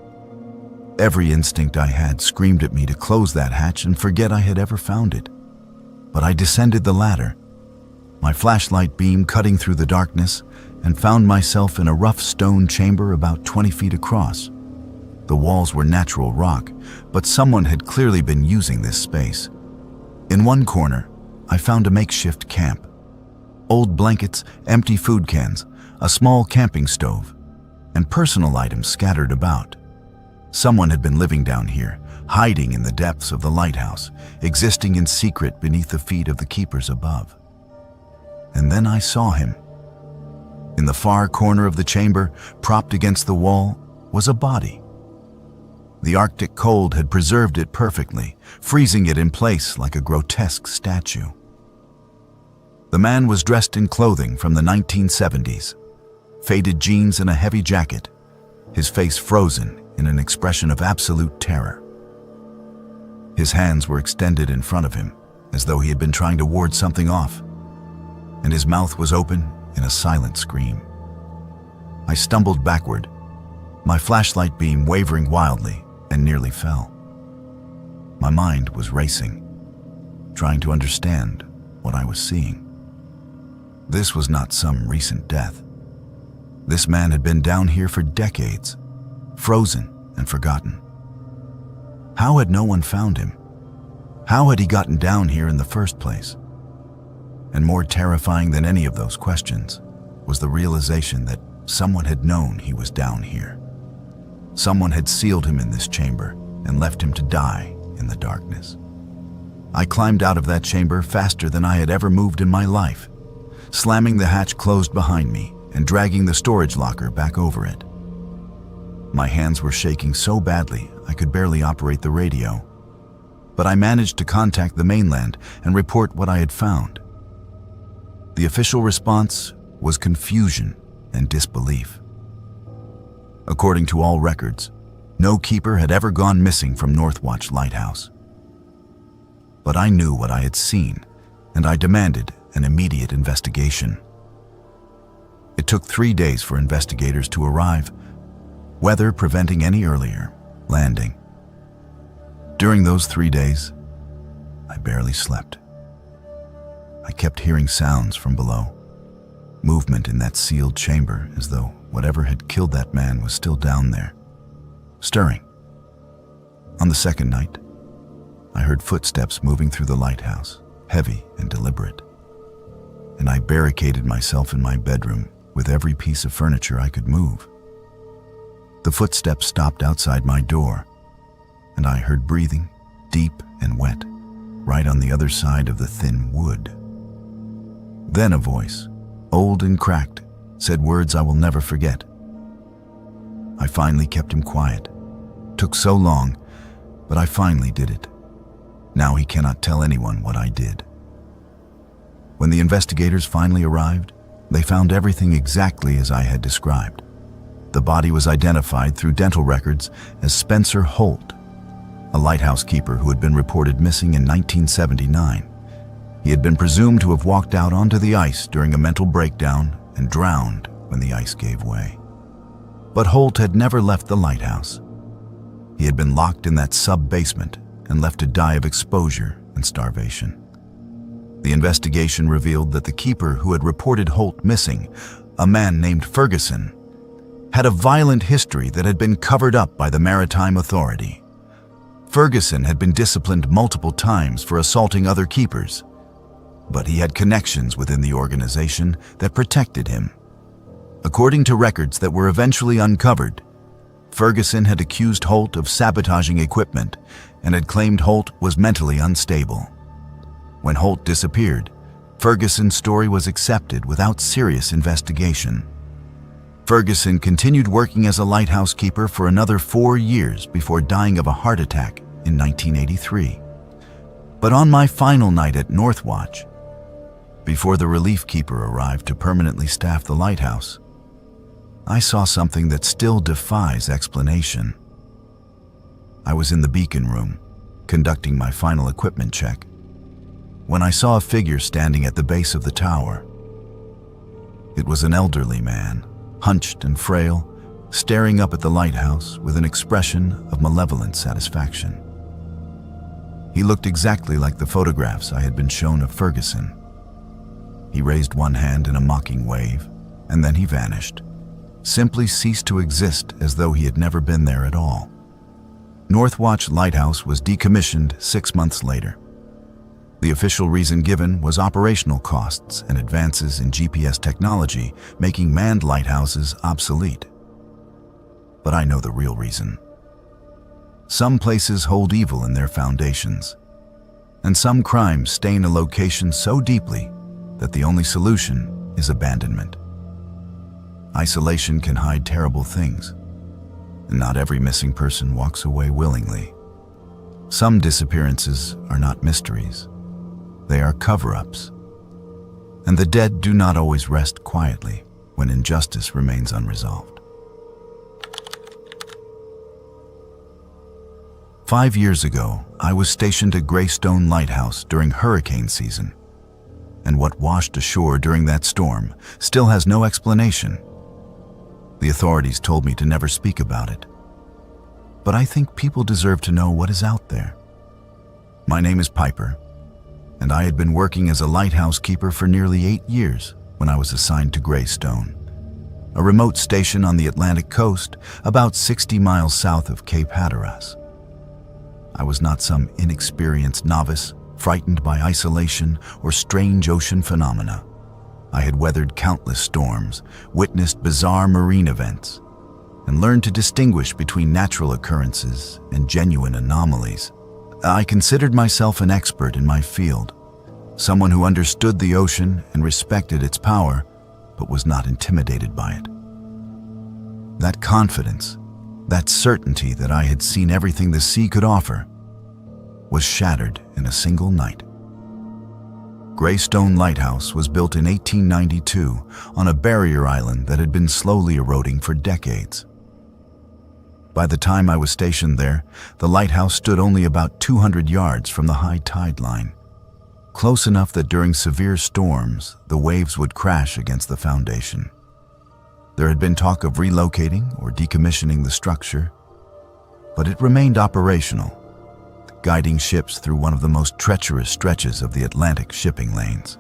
Every instinct I had screamed at me to close that hatch and forget I had ever found it. But I descended the ladder, my flashlight beam cutting through the darkness, and found myself in a rough stone chamber about 20 feet across. The walls were natural rock, but someone had clearly been using this space. In one corner, I found a makeshift camp. Old blankets, empty food cans, a small camping stove, and personal items scattered about. Someone had been living down here, hiding in the depths of the lighthouse, existing in secret beneath the feet of the keepers above. And then I saw him. In the far corner of the chamber, propped against the wall, was a body. The Arctic cold had preserved it perfectly, freezing it in place like a grotesque statue. The man was dressed in clothing from the 1970s, faded jeans and a heavy jacket, his face frozen in an expression of absolute terror. His hands were extended in front of him, as though he had been trying to ward something off, and his mouth was open in a silent scream. I stumbled backward, my flashlight beam wavering wildly, and nearly fell. My mind was racing, trying to understand what I was seeing. This was not some recent death. This man had been down here for decades, frozen and forgotten. How had no one found him? How had he gotten down here in the first place? And more terrifying than any of those questions was the realization that someone had known he was down here. Someone had sealed him in this chamber and left him to die in the darkness. I climbed out of that chamber faster than I had ever moved in my life, slamming the hatch closed behind me and dragging the storage locker back over it. My hands were shaking so badly I could barely operate the radio, but I managed to contact the mainland and report what I had found. The official response was confusion and disbelief. According to all records, no keeper had ever gone missing from Northwatch Lighthouse. But I knew what I had seen, and I demanded an immediate investigation. It took 3 days for investigators to arrive, weather preventing any earlier landing. During those 3 days, I barely slept. I kept hearing sounds from below, movement in that sealed chamber as though whatever had killed that man was still down there, stirring. On the second night, I heard footsteps moving through the lighthouse, heavy and deliberate, and I barricaded myself in my bedroom with every piece of furniture I could move. The footsteps stopped outside my door, and I heard breathing, deep and wet, right on the other side of the thin wood. Then a voice, old and cracked, said words I will never forget. I finally kept him quiet. Took so long, but I finally did it. Now he cannot tell anyone what I did. When the investigators finally arrived, they found everything exactly as I had described. The body was identified through dental records as Spencer Holt, a lighthouse keeper who had been reported missing in 1979. He had been presumed to have walked out onto the ice during a mental breakdown and drowned when the ice gave way. But Holt had never left the lighthouse. He had been locked in that sub-basement and left to die of exposure and starvation. The investigation revealed that the keeper who had reported Holt missing, a man named Ferguson, had a violent history that had been covered up by the Maritime Authority. Ferguson had been disciplined multiple times for assaulting other keepers, but he had connections within the organization that protected him. According to records that were eventually uncovered, Ferguson had accused Holt of sabotaging equipment and had claimed Holt was mentally unstable. When Holt disappeared, Ferguson's story was accepted without serious investigation. Ferguson continued working as a lighthouse keeper for another 4 years before dying of a heart attack in 1983. But on my final night at Northwatch, before the relief keeper arrived to permanently staff the lighthouse, I saw something that still defies explanation. I was in the beacon room, conducting my final equipment check, when I saw a figure standing at the base of the tower. It was an elderly man, hunched and frail, staring up at the lighthouse with an expression of malevolent satisfaction. He looked exactly like the photographs I had been shown of Ferguson. He raised one hand in a mocking wave, and then he vanished, simply ceased to exist as though he had never been there at all. Northwatch Lighthouse was decommissioned 6 months later. The official reason given was operational costs and advances in GPS technology, making manned lighthouses obsolete. But I know the real reason. Some places hold evil in their foundations, and some crimes stain a location so deeply that the only solution is abandonment. Isolation can hide terrible things, and not every missing person walks away willingly. Some disappearances are not mysteries. They are cover-ups, and the dead do not always rest quietly when injustice remains unresolved. 5 years ago, I was stationed at Greystone Lighthouse during hurricane season, and what washed ashore during that storm still has no explanation. The authorities told me to never speak about it, but I think people deserve to know what is out there. My name is Piper, and I had been working as a lighthouse keeper for nearly 8 years when I was assigned to Greystone, a remote station on the Atlantic coast about 60 miles south of Cape Hatteras. I was not some inexperienced novice frightened by isolation or strange ocean phenomena. I had weathered countless storms, witnessed bizarre marine events, and learned to distinguish between natural occurrences and genuine anomalies. I considered myself an expert in my field, someone who understood the ocean and respected its power, but was not intimidated by it. That confidence, that certainty that I had seen everything the sea could offer, was shattered in a single night. Greystone Lighthouse was built in 1892 on a barrier island that had been slowly eroding for decades. By the time I was stationed there, the lighthouse stood only about 200 yards from the high tide line, close enough that during severe storms, the waves would crash against the foundation. There had been talk of relocating or decommissioning the structure, but it remained operational, guiding ships through one of the most treacherous stretches of the Atlantic shipping lanes.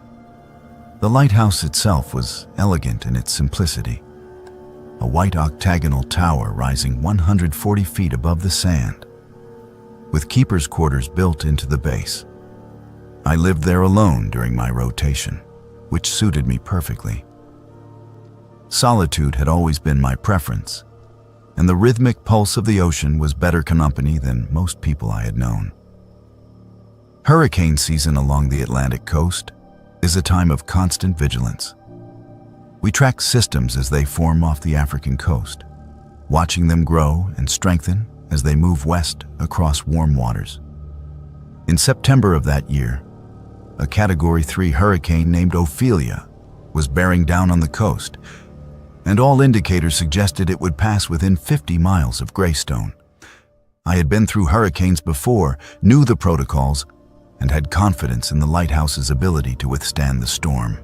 The lighthouse itself was elegant in its simplicity, a white octagonal tower rising 140 feet above the sand, with keepers' quarters built into the base. I lived there alone during my rotation, which suited me perfectly. Solitude had always been my preference, and the rhythmic pulse of the ocean was better company than most people I had known. Hurricane season along the Atlantic coast is a time of constant vigilance. We track systems as they form off the African coast, watching them grow and strengthen as they move west across warm waters. In September of that year, a Category 3 hurricane named Ophelia was bearing down on the coast, and all indicators suggested it would pass within 50 miles of Greystone. I had been through hurricanes before, knew the protocols, and had confidence in the lighthouse's ability to withstand the storm.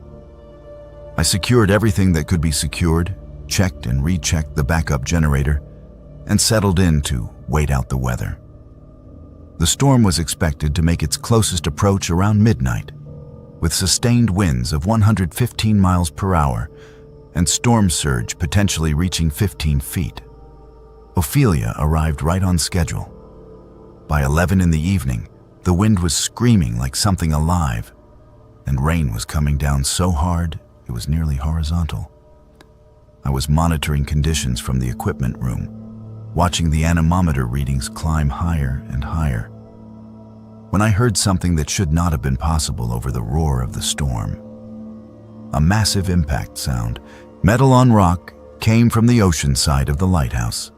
I secured everything that could be secured, checked and rechecked the backup generator, and settled in to wait out the weather. The storm was expected to make its closest approach around midnight, with sustained winds of 115 miles per hour and storm surge potentially reaching 15 feet. Ophelia arrived right on schedule. By 11 in the evening, the wind was screaming like something alive, and rain was coming down so hard it was nearly horizontal. I was monitoring conditions from the equipment room, watching the anemometer readings climb higher and higher, when I heard something that should not have been possible over the roar of the storm. A massive impact sound, metal on rock, came from the ocean side of the lighthouse.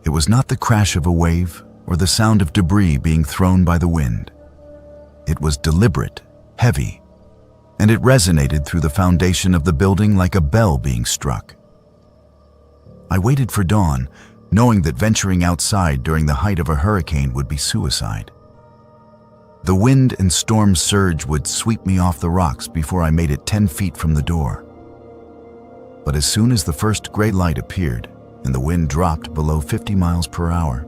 It was not the crash of a wave or the sound of debris being thrown by the wind. It was deliberate, heavy, and it resonated through the foundation of the building like a bell being struck. I waited for dawn, knowing that venturing outside during the height of a hurricane would be suicide. The wind and storm surge would sweep me off the rocks before I made it 10 feet from the door. But as soon as the first gray light appeared and the wind dropped below 50 miles per hour,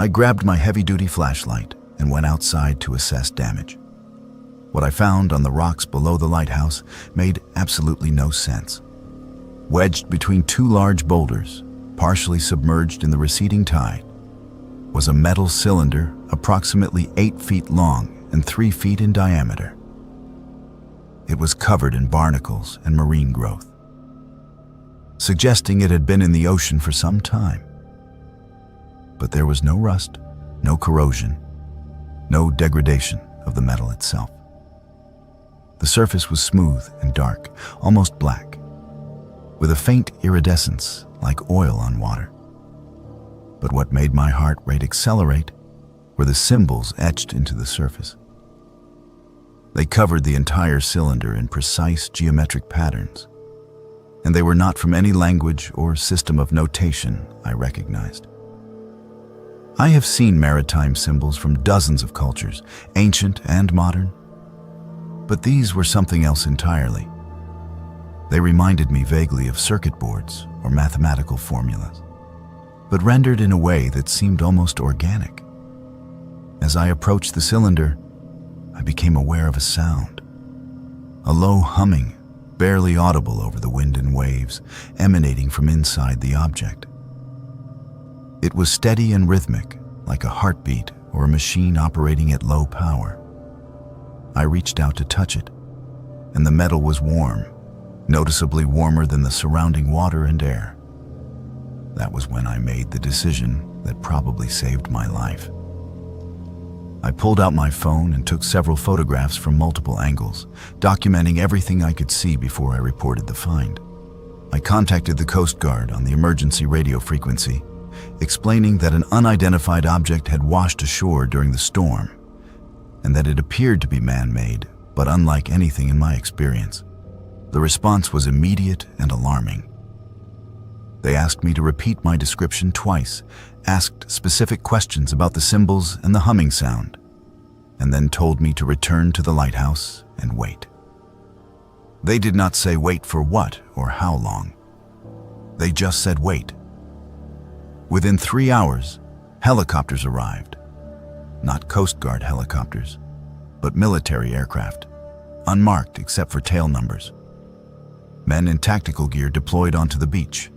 I grabbed my heavy-duty flashlight and went outside to assess damage. What I found on the rocks below the lighthouse made absolutely no sense. Wedged between two large boulders, partially submerged in the receding tide, was a metal cylinder approximately 8 feet long and 3 feet in diameter. It was covered in barnacles and marine growth, suggesting it had been in the ocean for some time. But there was no rust, no corrosion, no degradation of the metal itself. The surface was smooth and dark, almost black, with a faint iridescence like oil on water. But what made my heart rate accelerate were the symbols etched into the surface. They covered the entire cylinder in precise geometric patterns, and they were not from any language or system of notation I recognized. I have seen maritime symbols from dozens of cultures, ancient and modern, but these were something else entirely. They reminded me vaguely of circuit boards or mathematical formulas, but rendered in a way that seemed almost organic. As I approached the cylinder, I became aware of a sound, a low humming, barely audible over the wind and waves, emanating from inside the object. It was steady and rhythmic, like a heartbeat or a machine operating at low power. I reached out to touch it, and the metal was warm, noticeably warmer than the surrounding water and air. That was when I made the decision that probably saved my life. I pulled out my phone and took several photographs from multiple angles, documenting everything I could see before I reported the find. I contacted the Coast Guard on the emergency radio frequency, explaining that an unidentified object had washed ashore during the storm, and that it appeared to be man-made, but unlike anything in my experience. The response was immediate and alarming. They asked me to repeat my description twice, asked specific questions about the symbols and the humming sound, and then told me to return to the lighthouse and wait. They did not say wait for what or how long. They just said wait. Within 3 hours, helicopters arrived. Not Coast Guard helicopters, but military aircraft, unmarked except for tail numbers. Men in tactical gear deployed onto the beach,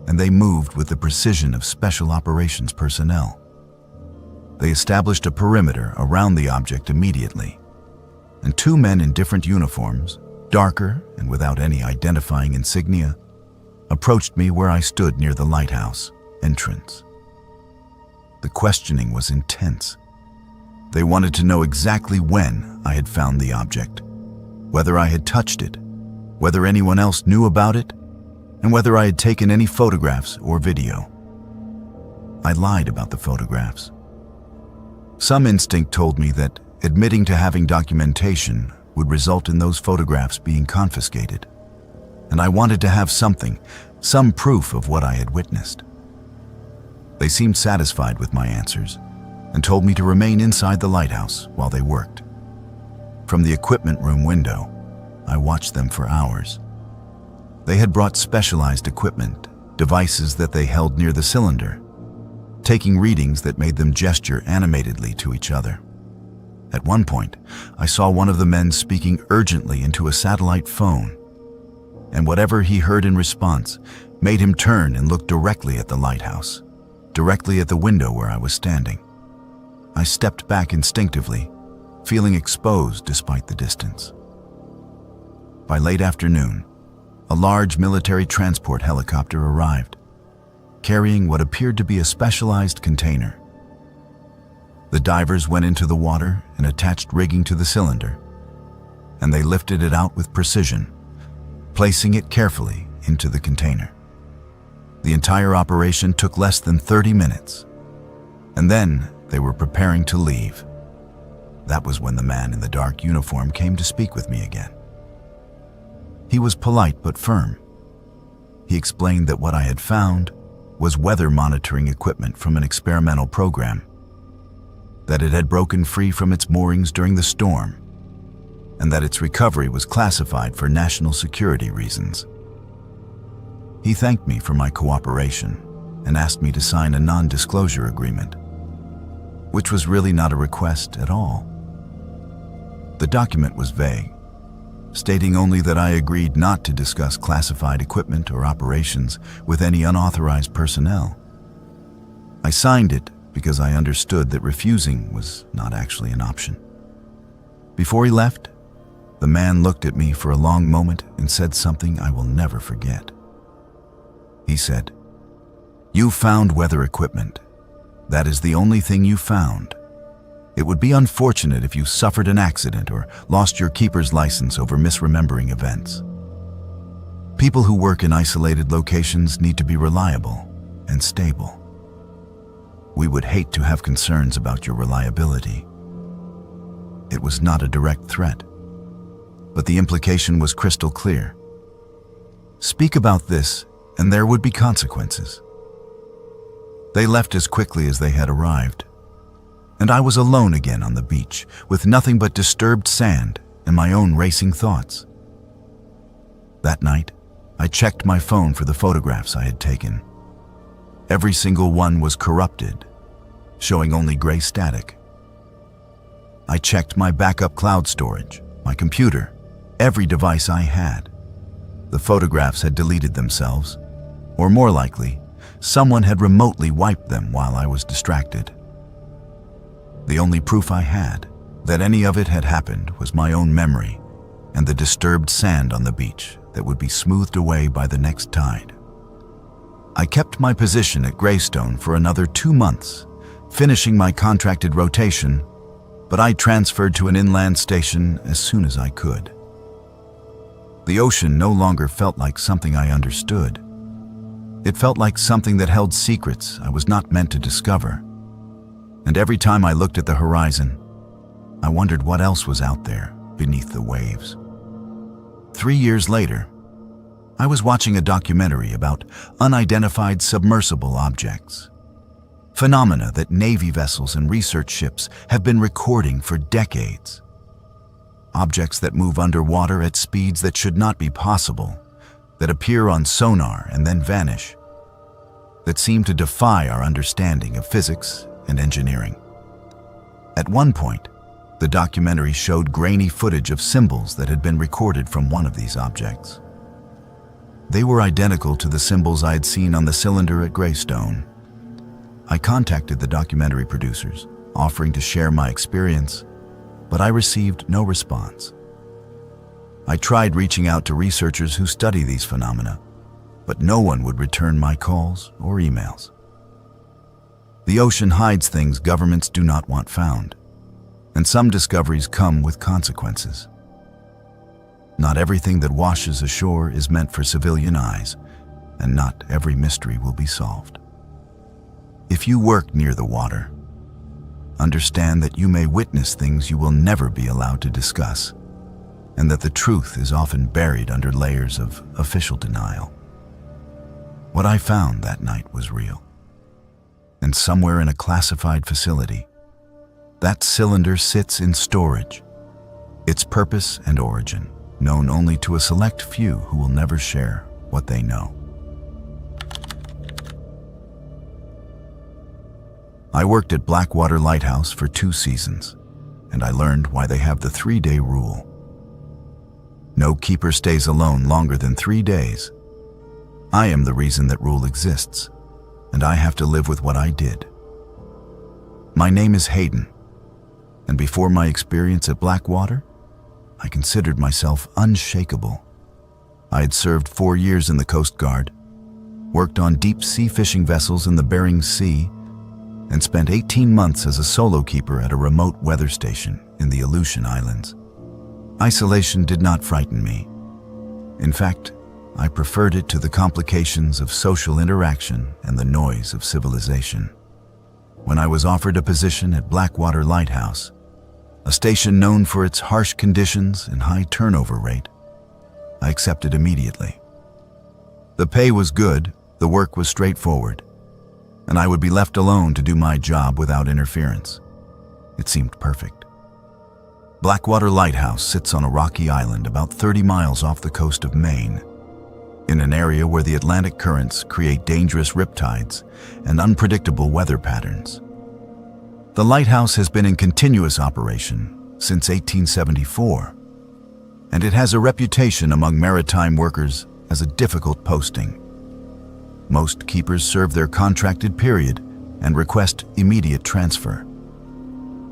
and they moved with the precision of special operations personnel. They established a perimeter around the object immediately, and 2 men in different uniforms, darker and without any identifying insignia, approached me where I stood near the lighthouse entrance. The questioning was intense. They wanted to know exactly when I had found the object, whether I had touched it, whether anyone else knew about it, and whether I had taken any photographs or video. I lied about the photographs. Some instinct told me that admitting to having documentation would result in those photographs being confiscated, and I wanted to have some proof of what I had witnessed. They seemed satisfied with my answers and told me to remain inside the lighthouse while they worked. From the equipment room window, I watched them for hours. They had brought specialized equipment, devices that they held near the cylinder, taking readings that made them gesture animatedly to each other. At one point, I saw one of the men speaking urgently into a satellite phone, and whatever he heard in response made him turn and look directly at the lighthouse, directly at the window where I was standing. I stepped back instinctively, feeling exposed despite the distance. By late afternoon, a large military transport helicopter arrived, carrying what appeared to be a specialized container. The divers went into the water and attached rigging to the cylinder, and they lifted it out with precision, placing it carefully into the container. The entire operation took less than 30 minutes, and then they were preparing to leave. That was when the man in the dark uniform came to speak with me again. He was polite but firm. He explained that what I had found was weather monitoring equipment from an experimental program, that it had broken free from its moorings during the storm, and that its recovery was classified for national security reasons. He thanked me for my cooperation and asked me to sign a non-disclosure agreement, which was really not a request at all. The document was vague, stating only that I agreed not to discuss classified equipment or operations with any unauthorized personnel. I signed it because I understood that refusing was not actually an option. Before he left, the man looked at me for a long moment and said something I will never forget. He said, "You found weather equipment. That is the only thing you found. It would be unfortunate if you suffered an accident or lost your keeper's license over misremembering events. People who work in isolated locations need to be reliable and stable. We would hate to have concerns about your reliability." It was not a direct threat, but the implication was crystal clear. Speak about this, and there would be consequences. They left as quickly as they had arrived, and I was alone again on the beach, with nothing but disturbed sand and my own racing thoughts. That night, I checked my phone for the photographs I had taken. Every single one was corrupted, showing only gray static. I checked my backup cloud storage, my computer, every device I had. The photographs had deleted themselves, or more likely, someone had remotely wiped them while I was distracted. The only proof I had that any of it had happened was my own memory and the disturbed sand on the beach that would be smoothed away by the next tide. I kept my position at Greystone for another 2 months, finishing my contracted rotation, but I transferred to an inland station as soon as I could. The ocean no longer felt like something I understood. It felt like something that held secrets I was not meant to discover. And every time I looked at the horizon, I wondered what else was out there beneath the waves. 3 years later, I was watching a documentary about unidentified submersible objects, phenomena that Navy vessels and research ships have been recording for decades. Objects that move underwater at speeds that should not be possible, that appear on sonar and then vanish, that seem to defy our understanding of physics and engineering. At one point, the documentary showed grainy footage of symbols that had been recorded from one of these objects. They were identical to the symbols I had seen on the cylinder at Greystone. I contacted the documentary producers, offering to share my experience, but I received no response. I tried reaching out to researchers who study these phenomena, but no one would return my calls or emails. The ocean hides things governments do not want found, and some discoveries come with consequences. Not everything that washes ashore is meant for civilian eyes, and not every mystery will be solved. If you work near the water, understand that you may witness things you will never be allowed to discuss, and that the truth is often buried under layers of official denial. What I found that night was real. And somewhere in a classified facility, that cylinder sits in storage, its purpose and origin known only to a select few who will never share what they know. I worked at Blackwater Lighthouse for 2 seasons, and I learned why they have the 3-day rule. No keeper stays alone longer than 3 days. I am the reason that rule exists, and I have to live with what I did. My name is Hayden, and before my experience at Blackwater, I considered myself unshakable. I had served 4 years in the Coast Guard, worked on deep-sea fishing vessels in the Bering Sea, and spent 18 months as a solo keeper at a remote weather station in the Aleutian Islands. Isolation did not frighten me. In fact, I preferred it to the complications of social interaction and the noise of civilization. When I was offered a position at Blackwater Lighthouse, a station known for its harsh conditions and high turnover rate, I accepted immediately. The pay was good, the work was straightforward, and I would be left alone to do my job without interference. It seemed perfect. Blackwater Lighthouse sits on a rocky island about 30 miles off the coast of Maine, in an area where the Atlantic currents create dangerous riptides and unpredictable weather patterns. The lighthouse has been in continuous operation since 1874, and it has a reputation among maritime workers as a difficult posting. Most keepers serve their contracted period and request immediate transfer.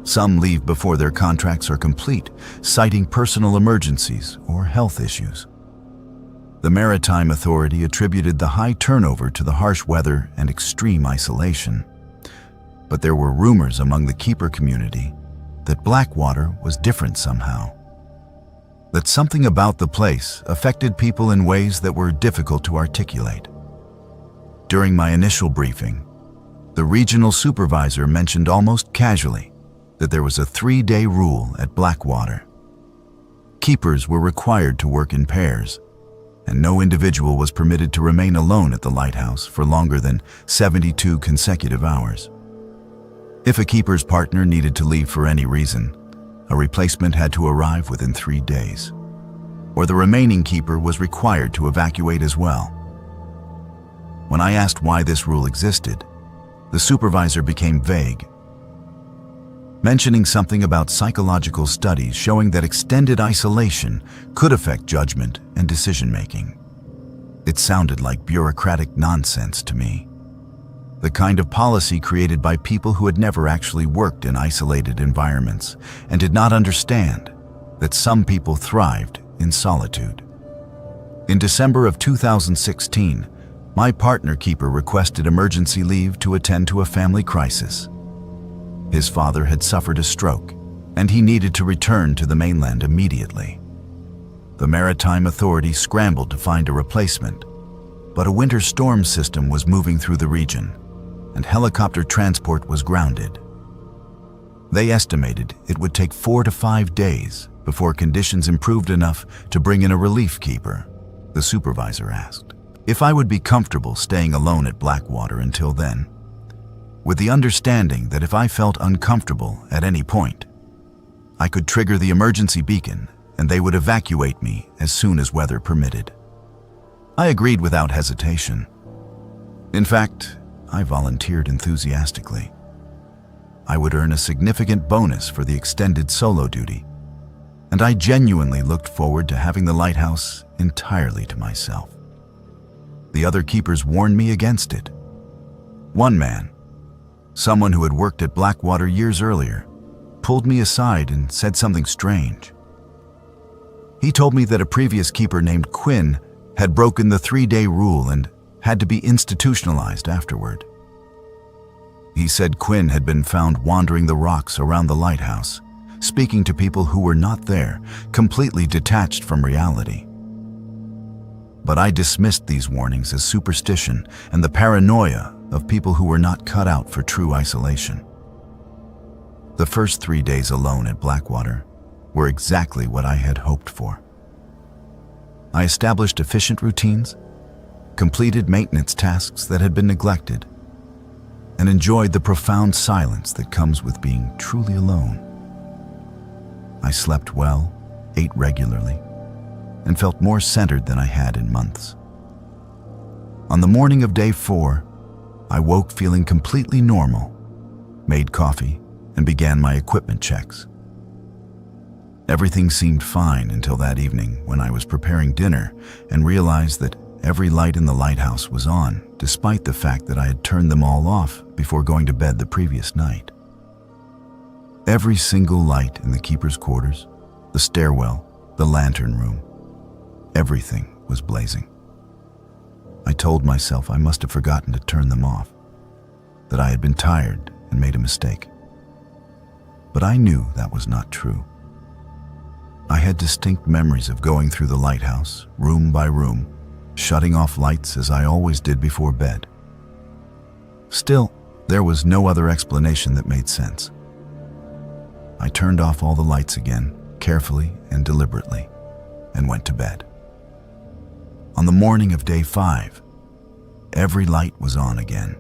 Some leave before their contracts are complete, citing personal emergencies or health issues. The Maritime Authority attributed the high turnover to the harsh weather and extreme isolation. But there were rumors among the keeper community that Blackwater was different somehow. That something about the place affected people in ways that were difficult to articulate. During my initial briefing, the regional supervisor mentioned almost casually that there was a 3-day rule at Blackwater. Keepers were required to work in pairs, and no individual was permitted to remain alone at the lighthouse for longer than 72 consecutive hours. If a keeper's partner needed to leave for any reason, a replacement had to arrive within 3 days, or the remaining keeper was required to evacuate as well. When I asked why this rule existed, the supervisor became vague, mentioning something about psychological studies showing that extended isolation could affect judgment and decision-making. It sounded like bureaucratic nonsense to me. The kind of policy created by people who had never actually worked in isolated environments and did not understand that some people thrived in solitude. In December of 2016, my partner keeper requested emergency leave to attend to a family crisis. His father had suffered a stroke, and he needed to return to the mainland immediately. The Maritime Authority scrambled to find a replacement, but a winter storm system was moving through the region, and helicopter transport was grounded. They estimated it would take 4 to 5 days before conditions improved enough to bring in a relief keeper. The supervisor asked if I would be comfortable staying alone at Blackwater until then, with the understanding that if I felt uncomfortable at any point, I could trigger the emergency beacon and they would evacuate me as soon as weather permitted. I agreed without hesitation. In fact, I volunteered enthusiastically. I would earn a significant bonus for the extended solo duty, and I genuinely looked forward to having the lighthouse entirely to myself. The other keepers warned me against it. One man, someone who had worked at Blackwater years earlier, pulled me aside and said something strange. He told me that a previous keeper named Quinn had broken the 3-day rule and had to be institutionalized afterward. He said Quinn had been found wandering the rocks around the lighthouse, speaking to people who were not there, completely detached from reality. But I dismissed these warnings as superstition and the paranoia of people who were not cut out for true isolation. The first 3 days alone at Blackwater were exactly what I had hoped for. I established efficient routines, completed maintenance tasks that had been neglected, and enjoyed the profound silence that comes with being truly alone. I slept well, ate regularly, and felt more centered than I had in months. On the morning of day 4, I woke feeling completely normal, made coffee, and began my equipment checks. Everything seemed fine until that evening when I was preparing dinner and realized that every light in the lighthouse was on, despite the fact that I had turned them all off before going to bed the previous night. Every single light in the keeper's quarters, the stairwell, the lantern room, everything was blazing. I told myself I must have forgotten to turn them off, that I had been tired and made a mistake. But I knew that was not true. I had distinct memories of going through the lighthouse, room by room, shutting off lights as I always did before bed. Still, there was no other explanation that made sense. I turned off all the lights again, carefully and deliberately, and went to bed. On the morning of day 5, every light was on again.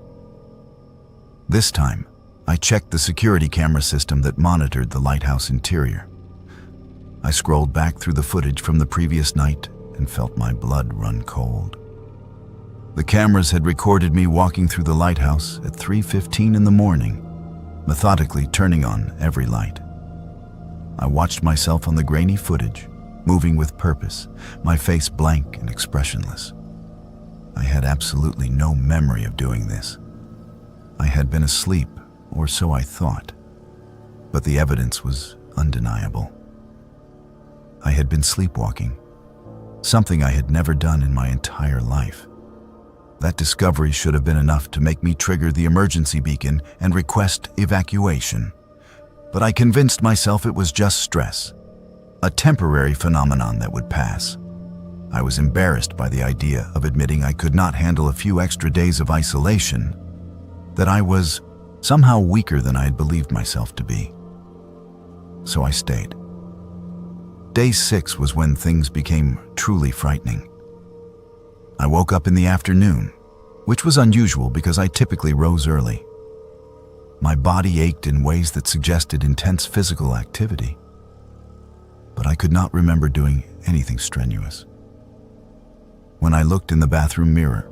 This time, I checked the security camera system that monitored the lighthouse interior. I scrolled back through the footage from the previous night and felt my blood run cold. The cameras had recorded me walking through the lighthouse at 3:15 in the morning, methodically turning on every light. I watched myself on the grainy footage, moving with purpose, my face blank and expressionless. I had absolutely no memory of doing this. I had been asleep, or so I thought, but the evidence was undeniable. I had been sleepwalking, something I had never done in my entire life. That discovery should have been enough to make me trigger the emergency beacon and request evacuation. But I convinced myself it was just stress, a temporary phenomenon that would pass. I was embarrassed by the idea of admitting I could not handle a few extra days of isolation, that I was somehow weaker than I had believed myself to be. So I stayed. Day 6 was when things became truly frightening. I woke up in the afternoon, which was unusual because I typically rose early. My body ached in ways that suggested intense physical activity, but I could not remember doing anything strenuous. When I looked in the bathroom mirror,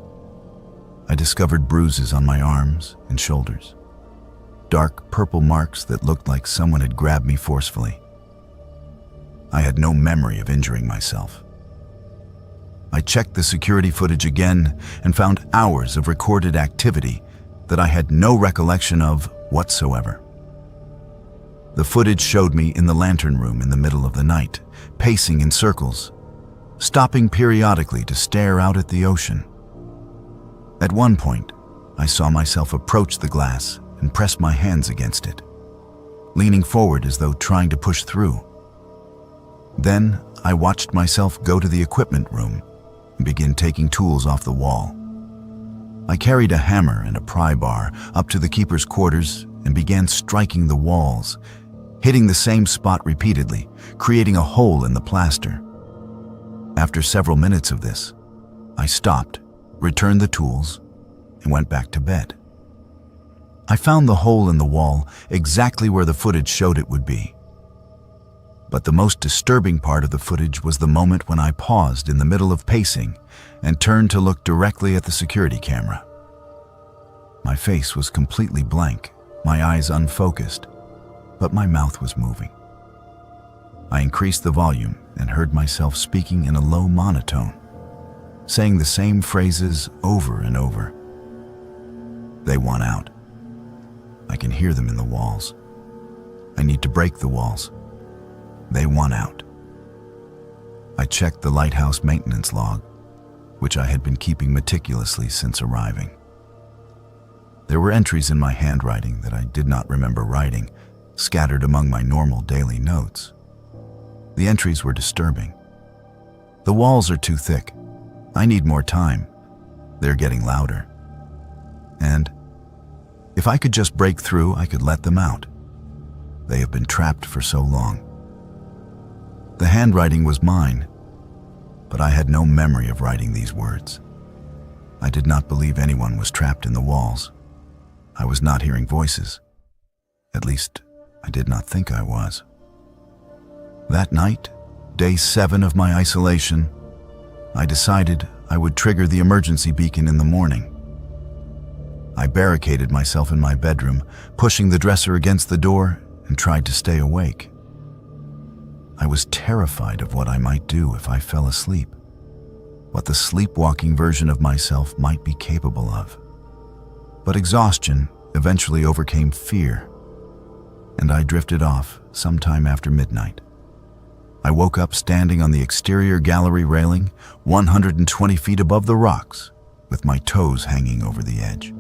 I discovered bruises on my arms and shoulders, dark purple marks that looked like someone had grabbed me forcefully. I had no memory of injuring myself. I checked the security footage again and found hours of recorded activity that I had no recollection of whatsoever. The footage showed me in the lantern room in the middle of the night, pacing in circles, stopping periodically to stare out at the ocean. At one point, I saw myself approach the glass and press my hands against it, leaning forward as though trying to push through. Then I watched myself go to the equipment room and begin taking tools off the wall. I carried a hammer and a pry bar up to the keeper's quarters and began striking the walls, hitting the same spot repeatedly, creating a hole in the plaster. After several minutes of this, I stopped, returned the tools, and went back to bed. I found the hole in the wall exactly where the footage showed it would be. But the most disturbing part of the footage was the moment when I paused in the middle of pacing and turned to look directly at the security camera. My face was completely blank, my eyes unfocused, but my mouth was moving. I increased the volume and heard myself speaking in a low monotone, saying the same phrases over and over. They want out. I can hear them in the walls. I need to break the walls. They want out. I checked the lighthouse maintenance log, which I had been keeping meticulously since arriving. There were entries in my handwriting that I did not remember writing, scattered among my normal daily notes. The entries were disturbing. The walls are too thick. I need more time. They're getting louder. And if I could just break through, I could let them out. they have been trapped for so long. The handwriting was mine, but I had no memory of writing these words. I did not believe anyone was trapped in the walls. I was not hearing voices. At least, I did not think I was. That night, day 7 of my isolation, I decided I would trigger the emergency beacon in the morning. I barricaded myself in my bedroom, pushing the dresser against the door, and tried to stay awake. I was terrified of what I might do if I fell asleep, what the sleepwalking version of myself might be capable of. But exhaustion eventually overcame fear, and I drifted off sometime after midnight. I woke up standing on the exterior gallery railing, 120 feet above the rocks, with my toes hanging over the edge.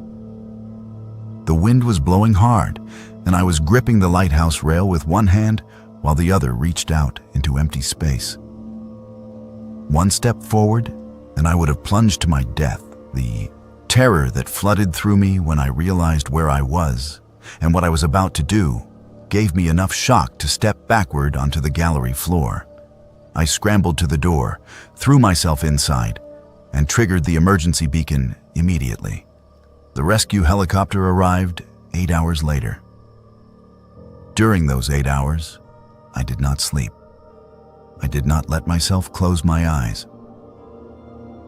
The wind was blowing hard, and I was gripping the lighthouse rail with one hand while the other reached out into empty space. One step forward, and I would have plunged to my death. The terror that flooded through me when I realized where I was and what I was about to do gave me enough shock to step backward onto the gallery floor. I scrambled to the door, threw myself inside, and triggered the emergency beacon immediately. The rescue helicopter arrived 8 hours later. During those 8 hours, I did not sleep. I did not let myself close my eyes.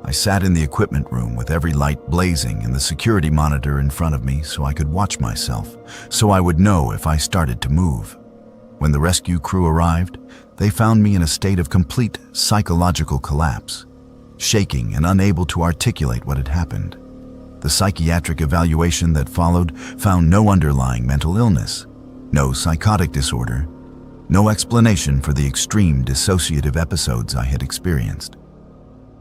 I sat in the equipment room with every light blazing and the security monitor in front of me so I could watch myself, so I would know if I started to move. When the rescue crew arrived, they found me in a state of complete psychological collapse, shaking and unable to articulate what had happened. The psychiatric evaluation that followed found no underlying mental illness, no psychotic disorder, no explanation for the extreme dissociative episodes I had experienced.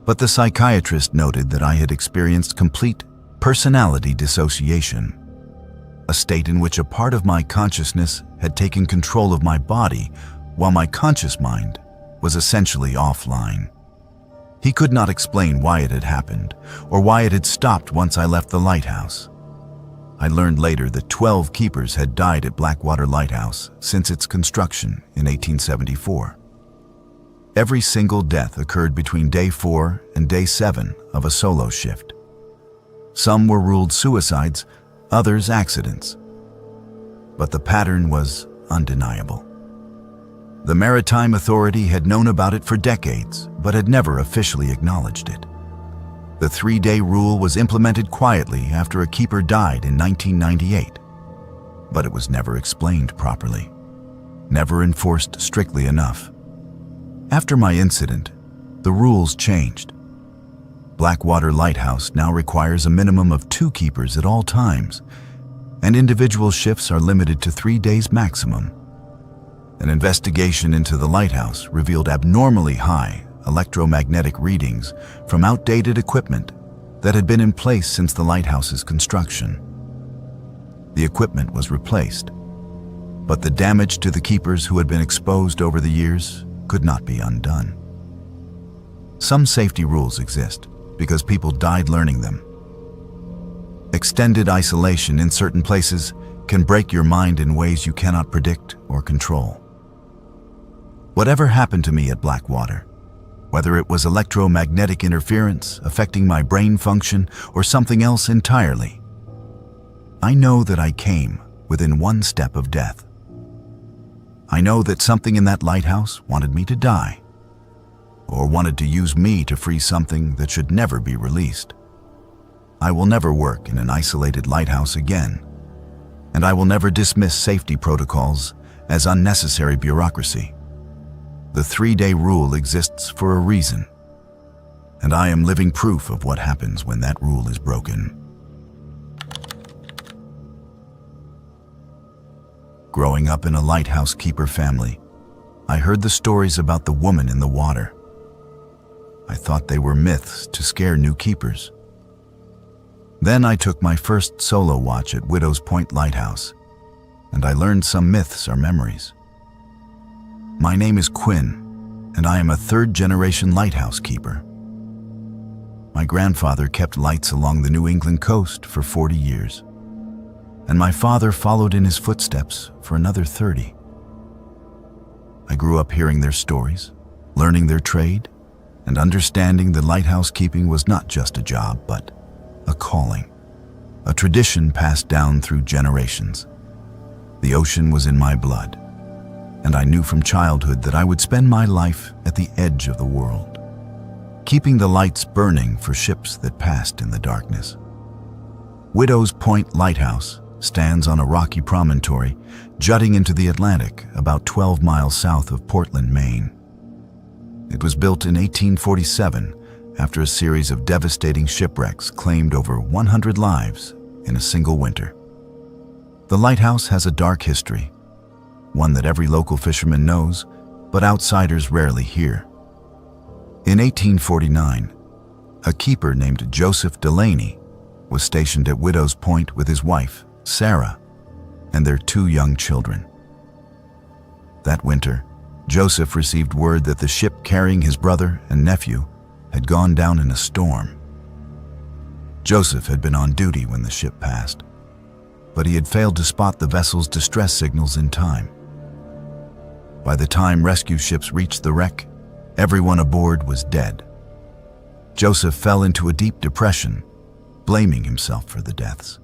But the psychiatrist noted that I had experienced complete personality dissociation, a state in which a part of my consciousness had taken control of my body while my conscious mind was essentially offline. He could not explain why it had happened or why it had stopped once I left the lighthouse. I learned later that 12 keepers had died at Blackwater Lighthouse since its construction in 1874. Every single death occurred between day 4 and day 7 of a solo shift. Some were ruled suicides, others accidents. But the pattern was undeniable. The Maritime Authority had known about it for decades, but had never officially acknowledged it. The 3-day rule was implemented quietly after a keeper died in 1998, but it was never explained properly, never enforced strictly enough. After my incident, the rules changed. Blackwater Lighthouse now requires a minimum of 2 keepers at all times, and individual shifts are limited to 3 days maximum. An investigation into the lighthouse revealed abnormally high electromagnetic readings from outdated equipment that had been in place since the lighthouse's construction. The equipment was replaced, but the damage to the keepers who had been exposed over the years could not be undone. Some safety rules exist because people died learning them. Extended isolation in certain places can break your mind in ways you cannot predict or control. Whatever happened to me at Blackwater, whether it was electromagnetic interference affecting my brain function or something else entirely, I know that I came within 1 step of death. I know that something in that lighthouse wanted me to die, or wanted to use me to free something that should never be released. I will never work in an isolated lighthouse again, and I will never dismiss safety protocols as unnecessary bureaucracy. The 3-day rule exists for a reason, and I am living proof of what happens when that rule is broken. Growing up in a lighthouse keeper family, I heard the stories about the woman in the water. I thought they were myths to scare new keepers. Then I took my first solo watch at Widow's Point Lighthouse, and I learned some myths are memories. My name is Quinn, and I am a 3rd-generation lighthouse keeper. My grandfather kept lights along the New England coast for 40 years, and my father followed in his footsteps for another 30. I grew up hearing their stories, learning their trade, and understanding that lighthouse keeping was not just a job, but a calling, a tradition passed down through generations. The ocean was in my blood, and I knew from childhood that I would spend my life at the edge of the world, keeping the lights burning for ships that passed in the darkness. Widow's Point Lighthouse stands on a rocky promontory jutting into the Atlantic about 12 miles south of Portland, Maine. It was built in 1847 after a series of devastating shipwrecks claimed over 100 lives in a single winter. The lighthouse has a dark history, one that every local fisherman knows, but outsiders rarely hear. In 1849, a keeper named Joseph Delaney was stationed at Widow's Point with his wife, Sarah, and their 2 young children. That winter, Joseph received word that the ship carrying his brother and nephew had gone down in a storm. Joseph had been on duty when the ship passed, but he had failed to spot the vessel's distress signals in time. By the time rescue ships reached the wreck, everyone aboard was dead. Joseph fell into a deep depression, blaming himself for the deaths.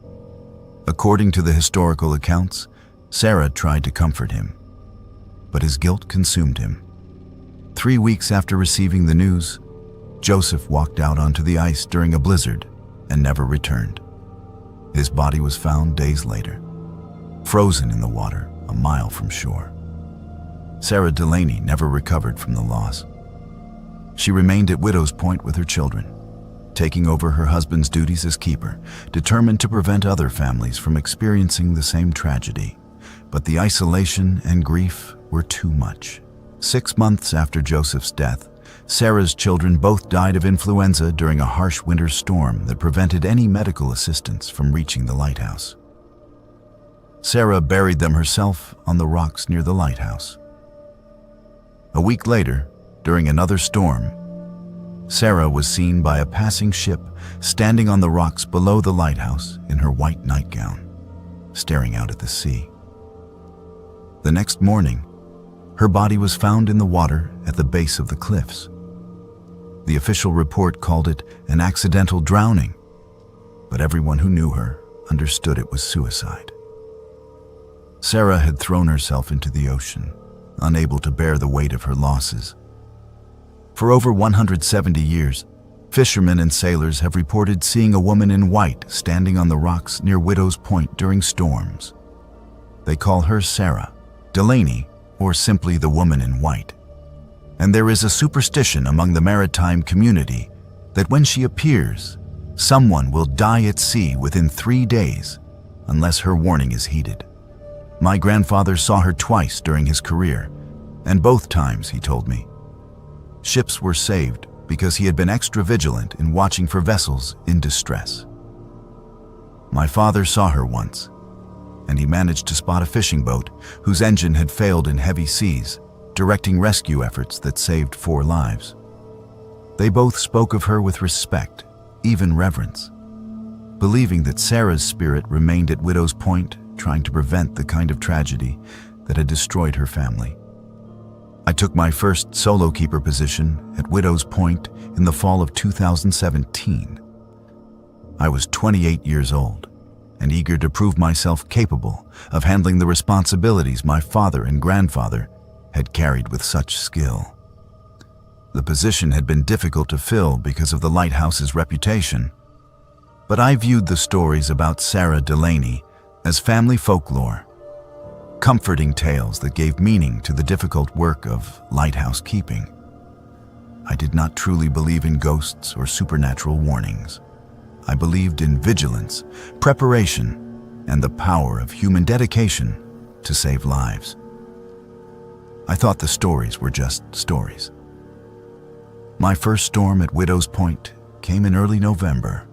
According to the historical accounts, Sarah tried to comfort him, but his guilt consumed him. 3 weeks after receiving the news, Joseph walked out onto the ice during a blizzard and never returned. His body was found days later, frozen in the water a mile from shore. Sarah Delaney never recovered from the loss. She remained at Widow's Point with her children, taking over her husband's duties as keeper, determined to prevent other families from experiencing the same tragedy. But the isolation and grief were too much. 6 months after Joseph's death, Sarah's children both died of influenza during a harsh winter storm that prevented any medical assistance from reaching the lighthouse. Sarah buried them herself on the rocks near the lighthouse. A week later, during another storm, Sarah was seen by a passing ship standing on the rocks below the lighthouse in her white nightgown, staring out at the sea. The next morning, her body was found in the water at the base of the cliffs. The official report called it an accidental drowning, but everyone who knew her understood it was suicide. Sarah had thrown herself into the ocean, unable to bear the weight of her losses. For over 170 years, fishermen and sailors have reported seeing a woman in white standing on the rocks near Widow's Point during storms. They call her Sarah Delaney, or simply the woman in white. And there is a superstition among the maritime community that when she appears, someone will die at sea within 3 days, unless her warning is heeded. My grandfather saw her twice during his career, and both times, he told me, ships were saved because he had been extra vigilant in watching for vessels in distress. My father saw her once, and he managed to spot a fishing boat whose engine had failed in heavy seas, directing rescue efforts that saved 4 lives. They both spoke of her with respect, even reverence, believing that Sarah's spirit remained at Widow's Point, trying to prevent the kind of tragedy that had destroyed her family. I took my first solo keeper position at Widow's Point in the fall of 2017. I was 28 years old and eager to prove myself capable of handling the responsibilities my father and grandfather had carried with such skill. The position had been difficult to fill because of the lighthouse's reputation, but I viewed the stories about Sarah Delaney as family folklore, comforting tales that gave meaning to the difficult work of lighthouse keeping. I did not truly believe in ghosts or supernatural warnings. I believed in vigilance, preparation, and the power of human dedication to save lives. I thought the stories were just stories. My first storm at Widow's Point came in early November,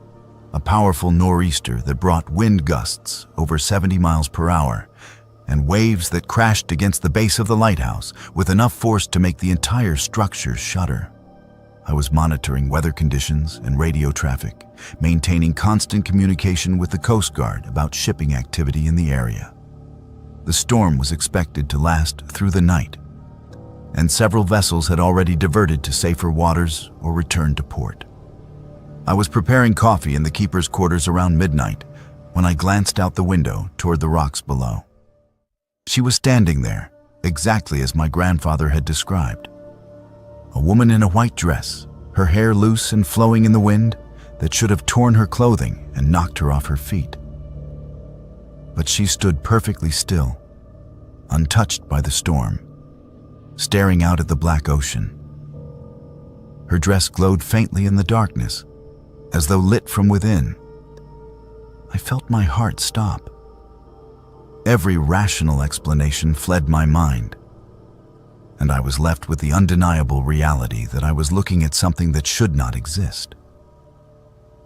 a powerful nor'easter that brought wind gusts over 70 miles per hour and waves that crashed against the base of the lighthouse with enough force to make the entire structure shudder. I was monitoring weather conditions and radio traffic, maintaining constant communication with the Coast Guard about shipping activity in the area. The storm was expected to last through the night, and several vessels had already diverted to safer waters or returned to port. I was preparing coffee in the keeper's quarters around midnight when I glanced out the window toward the rocks below. She was standing there, exactly as my grandfather had described. A woman in a white dress, her hair loose and flowing in the wind that should have torn her clothing and knocked her off her feet. But she stood perfectly still, untouched by the storm, staring out at the black ocean. Her dress glowed faintly in the darkness, as though lit from within. I felt my heart stop. Every rational explanation fled my mind, and I was left with the undeniable reality that I was looking at something that should not exist.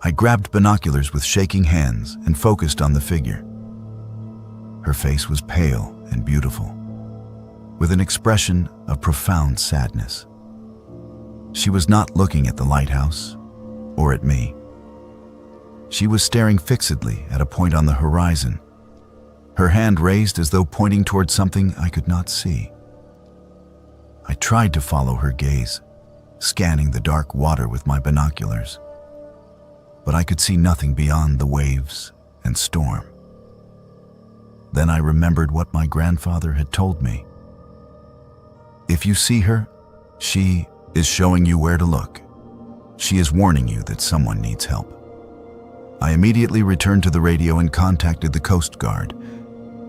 I grabbed binoculars with shaking hands and focused on the figure. Her face was pale and beautiful, with an expression of profound sadness. She was not looking at the lighthouse or at me. She was staring fixedly at a point on the horizon, her hand raised as though pointing towards something I could not see. I tried to follow her gaze, scanning the dark water with my binoculars, but I could see nothing beyond the waves and storm. Then I remembered what my grandfather had told me. If you see her, she is showing you where to look. She is warning you that someone needs help. I immediately returned to the radio and contacted the Coast Guard,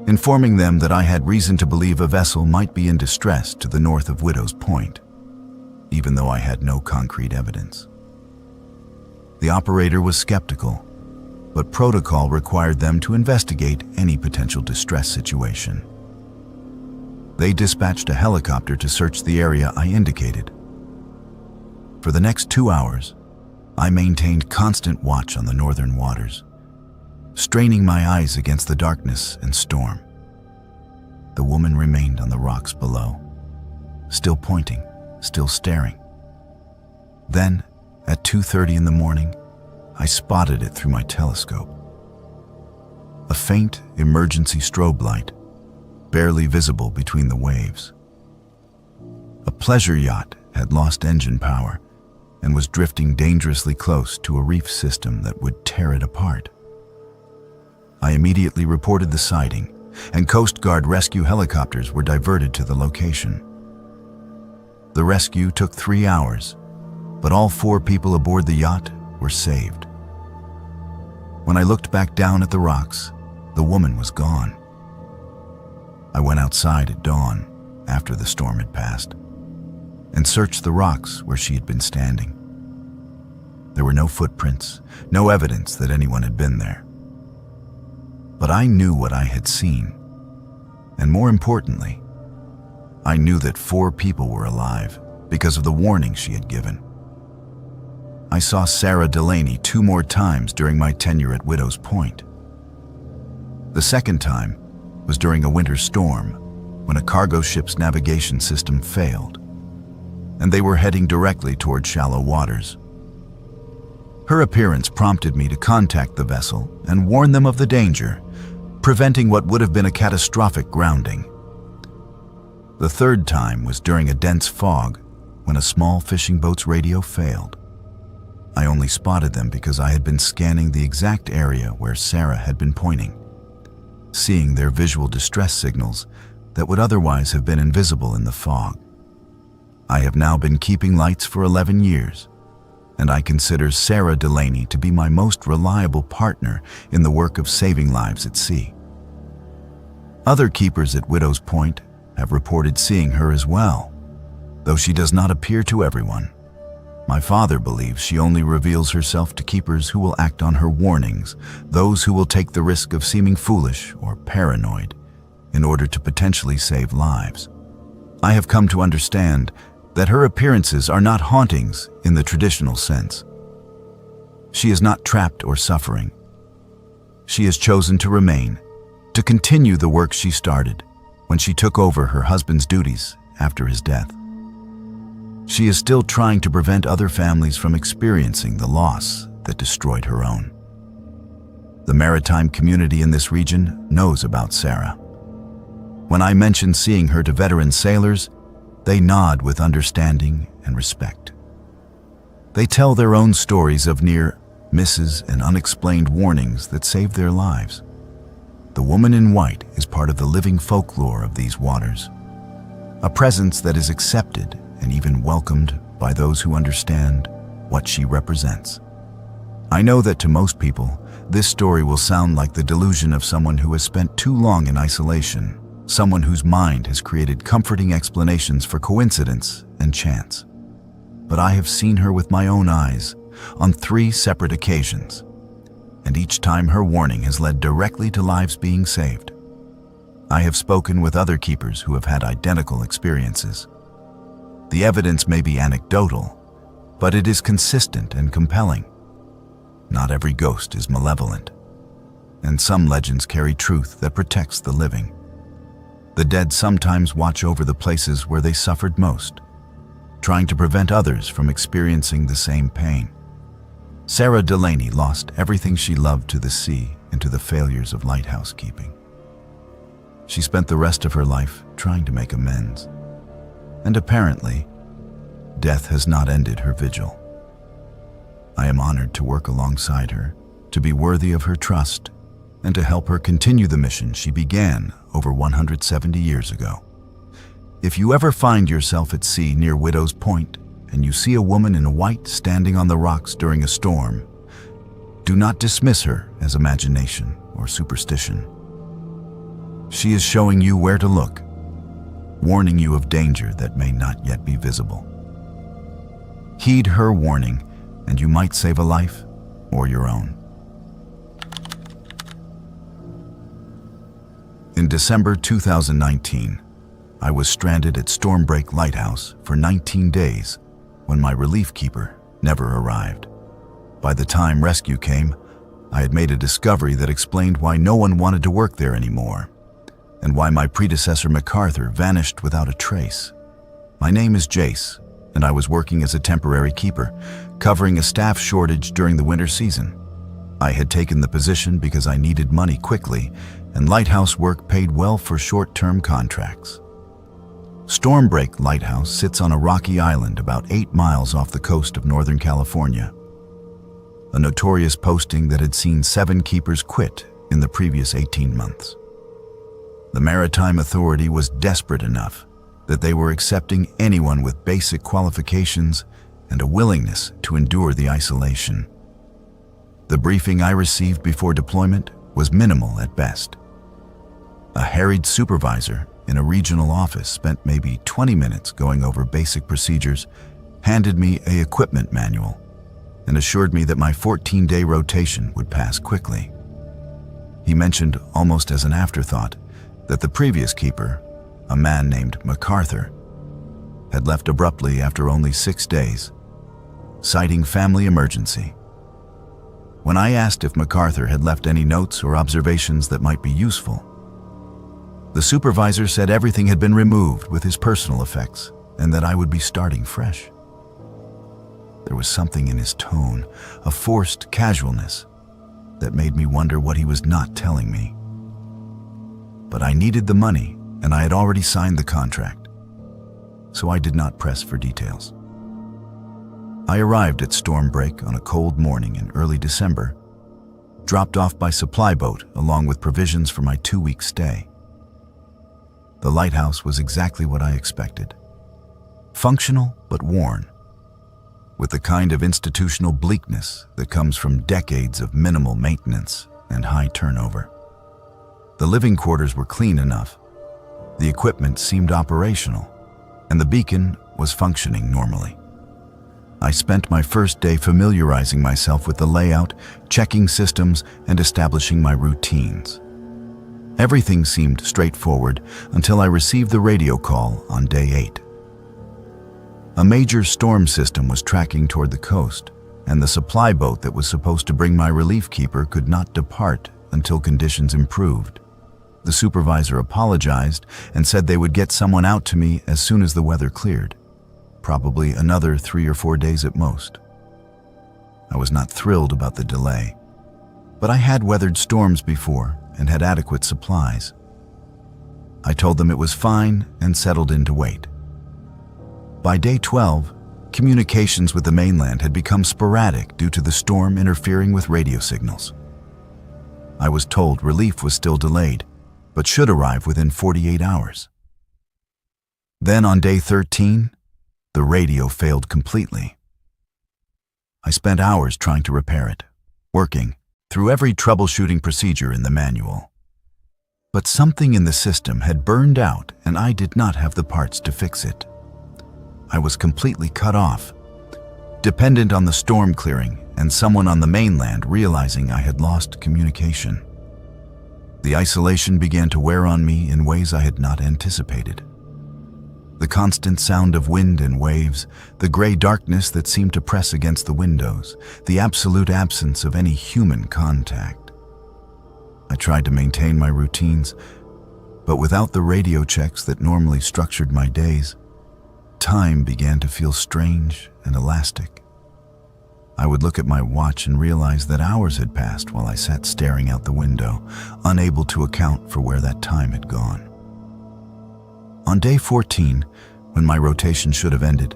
informing them that I had reason to believe a vessel might be in distress to the north of Widow's Point, even though I had no concrete evidence. The operator was skeptical, but protocol required them to investigate any potential distress situation. They dispatched a helicopter to search the area I indicated. For the next 2 hours, I maintained constant watch on the northern waters, straining my eyes against the darkness and storm. The woman remained on the rocks below, still pointing, still staring. Then, at 2:30 in the morning, I spotted it through my telescope. A faint emergency strobe light, barely visible between the waves. A pleasure yacht had lost engine power and was drifting dangerously close to a reef system that would tear it apart. I immediately reported the sighting, and Coast Guard rescue helicopters were diverted to the location. The rescue took 3 hours, but all 4 people aboard the yacht were saved. When I looked back down at the rocks, the woman was gone. I went outside at dawn, after the storm had passed, and searched the rocks where she had been standing. There were no footprints, no evidence that anyone had been there. But I knew what I had seen, and more importantly, I knew that 4 people were alive because of the warning she had given. I saw Sarah Delaney 2 more times during my tenure at Widow's Point. The second time was during a winter storm when a cargo ship's navigation system failed, and they were heading directly toward shallow waters. Her appearance prompted me to contact the vessel and warn them of the danger, preventing what would have been a catastrophic grounding. The third time was during a dense fog when a small fishing boat's radio failed. I only spotted them because I had been scanning the exact area where Sarah had been pointing, seeing their visual distress signals that would otherwise have been invisible in the fog. I have now been keeping lights for 11 years, and I consider Sarah Delaney to be my most reliable partner in the work of saving lives at sea. Other keepers at Widow's Point have reported seeing her as well, though she does not appear to everyone. My father believes she only reveals herself to keepers who will act on her warnings, those who will take the risk of seeming foolish or paranoid in order to potentially save lives. I have come to understand that her appearances are not hauntings in the traditional sense. She is not trapped or suffering. She has chosen to remain, to continue the work she started when she took over her husband's duties after his death. She is still trying to prevent other families from experiencing the loss that destroyed her own. The maritime community in this region knows about Sarah. When I mentioned seeing her to veteran sailors, They nod with understanding and respect. They tell their own stories of near misses and unexplained warnings that saved their lives. The woman in white is part of the living folklore of these waters, a presence that is accepted and even welcomed by those who understand what she represents. I know that to most people, this story will sound like the delusion of someone who has spent too long in isolation, someone whose mind has created comforting explanations for coincidence and chance. But I have seen her with my own eyes on 3 separate occasions, and each time her warning has led directly to lives being saved. I have spoken with other keepers who have had identical experiences. The evidence may be anecdotal, but it is consistent and compelling. Not every ghost is malevolent, and some legends carry truth that protects the living. The dead sometimes watch over the places where they suffered most, trying to prevent others from experiencing the same pain. Sarah Delaney lost everything she loved to the sea and to the failures of lighthouse keeping. She spent the rest of her life trying to make amends, and apparently, death has not ended her vigil. I am honored to work alongside her, to be worthy of her trust, and to help her continue the mission she began over 170 years ago. If you ever find yourself at sea near Widow's Point and you see a woman in white standing on the rocks during a storm, do not dismiss her as imagination or superstition. She is showing you where to look, warning you of danger that may not yet be visible. Heed her warning, and you might save a life or your own. In December 2019, I was stranded at Stormbreak Lighthouse for 19 days when my relief keeper never arrived. By the time rescue came, I had made a discovery that explained why no one wanted to work there anymore, and why my predecessor MacArthur vanished without a trace. My name is Jace, and I was working as a temporary keeper, covering a staff shortage during the winter season. I had taken the position because I needed money quickly, and lighthouse work paid well for short-term contracts. Stormbreak Lighthouse sits on a rocky island about 8 miles off the coast of Northern California, a notorious posting that had seen 7 keepers quit in the previous 18 months. The Maritime Authority was desperate enough that they were accepting anyone with basic qualifications and a willingness to endure the isolation. The briefing I received before deployment was minimal at best. A harried supervisor in a regional office spent maybe 20 minutes going over basic procedures, handed me an equipment manual, and assured me that my 14-day rotation would pass quickly. He mentioned, almost as an afterthought, that the previous keeper, a man named MacArthur, had left abruptly after only 6 days, citing family emergency. When I asked if MacArthur had left any notes or observations that might be useful, the supervisor said everything had been removed with his personal effects and that I would be starting fresh. There was something in his tone, a forced casualness, that made me wonder what he was not telling me. But I needed the money, and I had already signed the contract, so I did not press for details. I arrived at Stormbreak on a cold morning in early December, dropped off by supply boat along with provisions for my 2-week stay. The lighthouse was exactly what I expected. Functional but worn, with the kind of institutional bleakness that comes from decades of minimal maintenance and high turnover. The living quarters were clean enough, the equipment seemed operational, and the beacon was functioning normally. I spent my first day familiarizing myself with the layout, checking systems, and establishing my routines. Everything seemed straightforward until I received the radio call on day 8. A major storm system was tracking toward the coast, and the supply boat that was supposed to bring my relief keeper could not depart until conditions improved. The supervisor apologized and said they would get someone out to me as soon as the weather cleared, probably another 3 or 4 days at most. I was not thrilled about the delay, but I had weathered storms before and had adequate supplies. I told them it was fine and settled in to wait. By day 12, communications with the mainland had become sporadic due to the storm interfering with radio signals. I was told relief was still delayed, but should arrive within 48 hours. Then on day 13, the radio failed completely. I spent hours trying to repair it, working through every troubleshooting procedure in the manual. But something in the system had burned out and I did not have the parts to fix it. I was completely cut off, dependent on the storm clearing and someone on the mainland realizing I had lost communication. The isolation began to wear on me in ways I had not anticipated. The constant sound of wind and waves, the gray darkness that seemed to press against the windows, the absolute absence of any human contact. I tried to maintain my routines, but without the radio checks that normally structured my days, time began to feel strange and elastic. I would look at my watch and realize that hours had passed while I sat staring out the window, unable to account for where that time had gone. On day 14, when my rotation should have ended,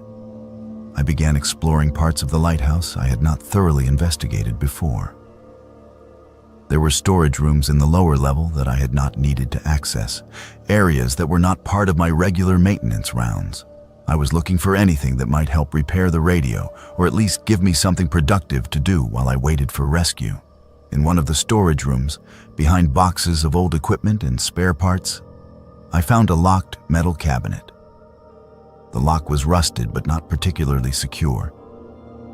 I began exploring parts of the lighthouse I had not thoroughly investigated before. There were storage rooms in the lower level that I had not needed to access, areas that were not part of my regular maintenance rounds. I was looking for anything that might help repair the radio, or at least give me something productive to do while I waited for rescue. In one of the storage rooms, behind boxes of old equipment and spare parts, I found a locked metal cabinet. The lock was rusted but not particularly secure,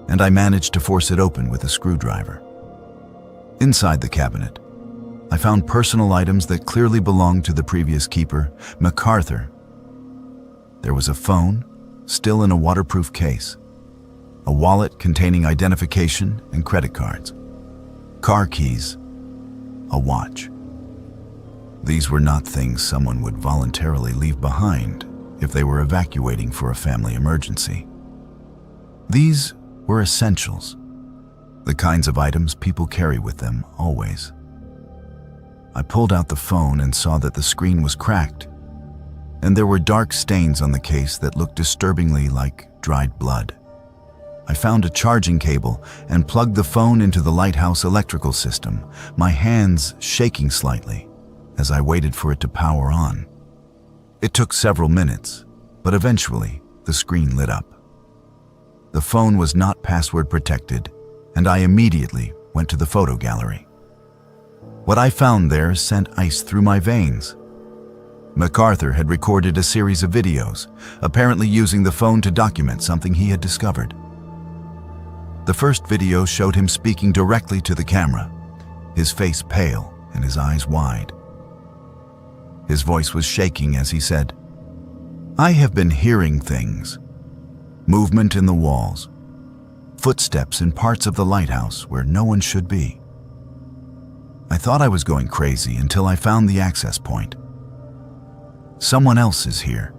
and I managed to force it open with a screwdriver. Inside the cabinet, I found personal items that clearly belonged to the previous keeper, MacArthur. There was a phone, still in a waterproof case, a wallet containing identification and credit cards, car keys, a watch. These were not things someone would voluntarily leave behind if they were evacuating for a family emergency. These were essentials, the kinds of items people carry with them always. I pulled out the phone and saw that the screen was cracked, and there were dark stains on the case that looked disturbingly like dried blood. I found a charging cable and plugged the phone into the Lighthouse electrical system, my hands shaking slightly as I waited for it to power on. It took several minutes, but eventually the screen lit up. The phone was not password protected, and I immediately went to the photo gallery. What I found there sent ice through my veins. MacArthur had recorded a series of videos, apparently using the phone to document something he had discovered. The first video showed him speaking directly to the camera, his face pale and his eyes wide. His voice was shaking as he said, "I have been hearing things. Movement in the walls. Footsteps in parts of the lighthouse where no one should be." I thought I was going crazy until I found the access point. Someone else is here.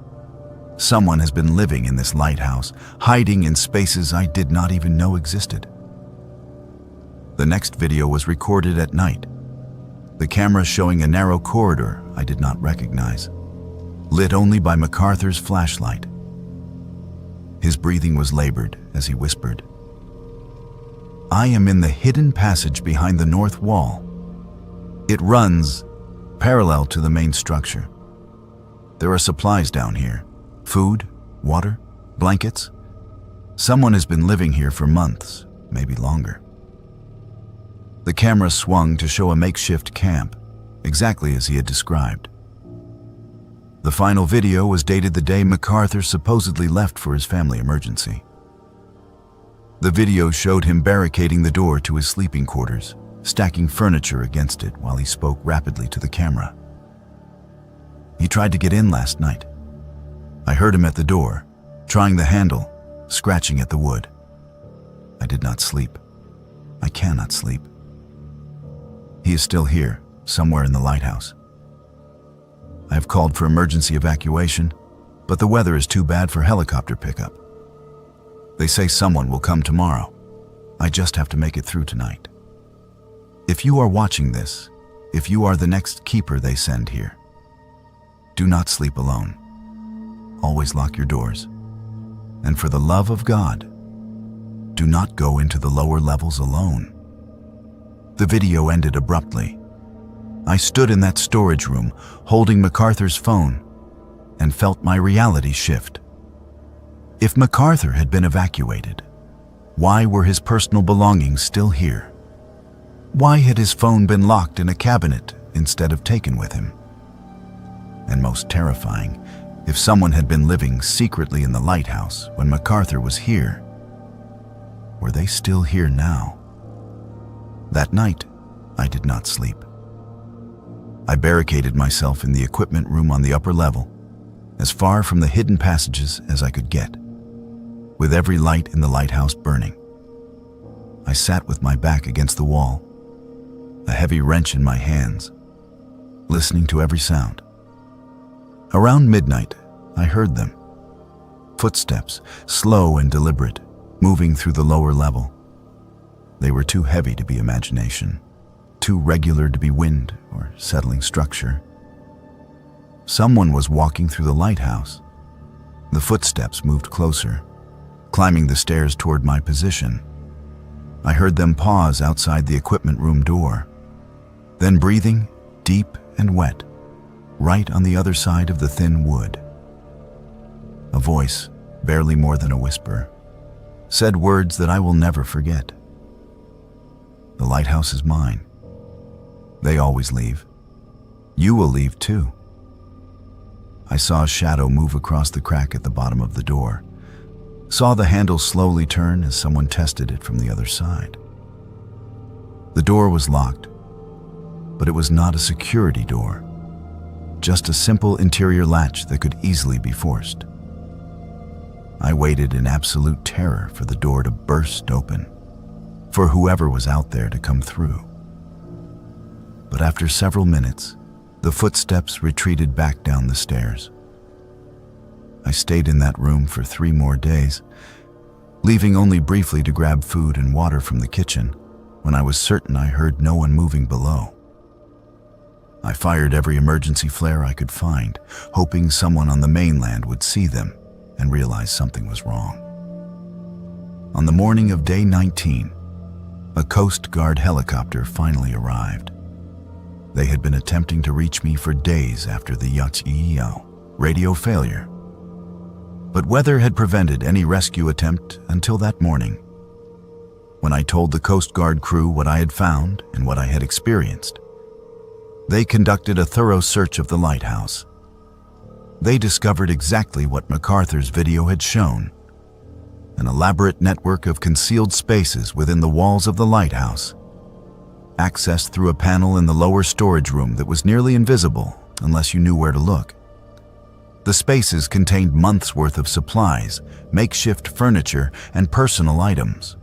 Someone has been living in this lighthouse, hiding in spaces I did not even know existed. The next video was recorded at night, the camera showing a narrow corridor I did not recognize, lit only by MacArthur's flashlight. His breathing was labored as he whispered, "I am in the hidden passage behind the north wall. It runs parallel to the main structure. There are supplies down here, food, water, blankets. Someone has been living here for months, maybe longer." The camera swung to show a makeshift camp, exactly as he had described. The final video was dated the day MacArthur supposedly left for his family emergency. The video showed him barricading the door to his sleeping quarters, stacking furniture against it while he spoke rapidly to the camera. He tried to get in last night. I heard him at the door, trying the handle, scratching at the wood. I did not sleep. I cannot sleep. He is still here, somewhere in the lighthouse. I have called for emergency evacuation, but the weather is too bad for helicopter pickup. They say someone will come tomorrow. I just have to make it through tonight. If you are watching this, if you are the next keeper they send here, do not sleep alone. Always lock your doors. And for the love of God, do not go into the lower levels alone. The video ended abruptly. I stood in that storage room, holding MacArthur's phone, and felt my reality shift. If MacArthur had been evacuated, why were his personal belongings still here? Why had his phone been locked in a cabinet instead of taken with him? And most terrifying, if someone had been living secretly in the lighthouse when MacArthur was here, were they still here now? That night, I did not sleep. I barricaded myself in the equipment room on the upper level, as far from the hidden passages as I could get, with every light in the lighthouse burning. I sat with my back against the wall, a heavy wrench in my hands, listening to every sound. Around midnight, I heard them. Footsteps, slow and deliberate, moving through the lower level. They were too heavy to be imagination, too regular to be wind or settling structure. Someone was walking through the lighthouse. The footsteps moved closer, climbing the stairs toward my position. I heard them pause outside the equipment room door, then breathing, deep and wet, right on the other side of the thin wood. A voice, barely more than a whisper, said words that I will never forget. The lighthouse is mine. They always leave. You will leave too. I saw a shadow move across the crack at the bottom of the door, saw the handle slowly turn as someone tested it from the other side. The door was locked, but it was not a security door, just a simple interior latch that could easily be forced. I waited in absolute terror for the door to burst open, for whoever was out there to come through. But after several minutes, the footsteps retreated back down the stairs. I stayed in that room for 3 more days, leaving only briefly to grab food and water from the kitchen when I was certain I heard no one moving below. I fired every emergency flare I could find, hoping someone on the mainland would see them and realize something was wrong. On the morning of day 19, a Coast Guard helicopter finally arrived. They had been attempting to reach me for days after the yacht's radio failure, but weather had prevented any rescue attempt until that morning. When I told the Coast Guard crew what I had found and what I had experienced, they conducted a thorough search of the lighthouse. They discovered exactly what MacArthur's video had shown: an elaborate network of concealed spaces within the walls of the lighthouse, accessed through a panel in the lower storage room that was nearly invisible unless you knew where to look. The spaces contained months' worth of supplies, makeshift furniture, and personal items.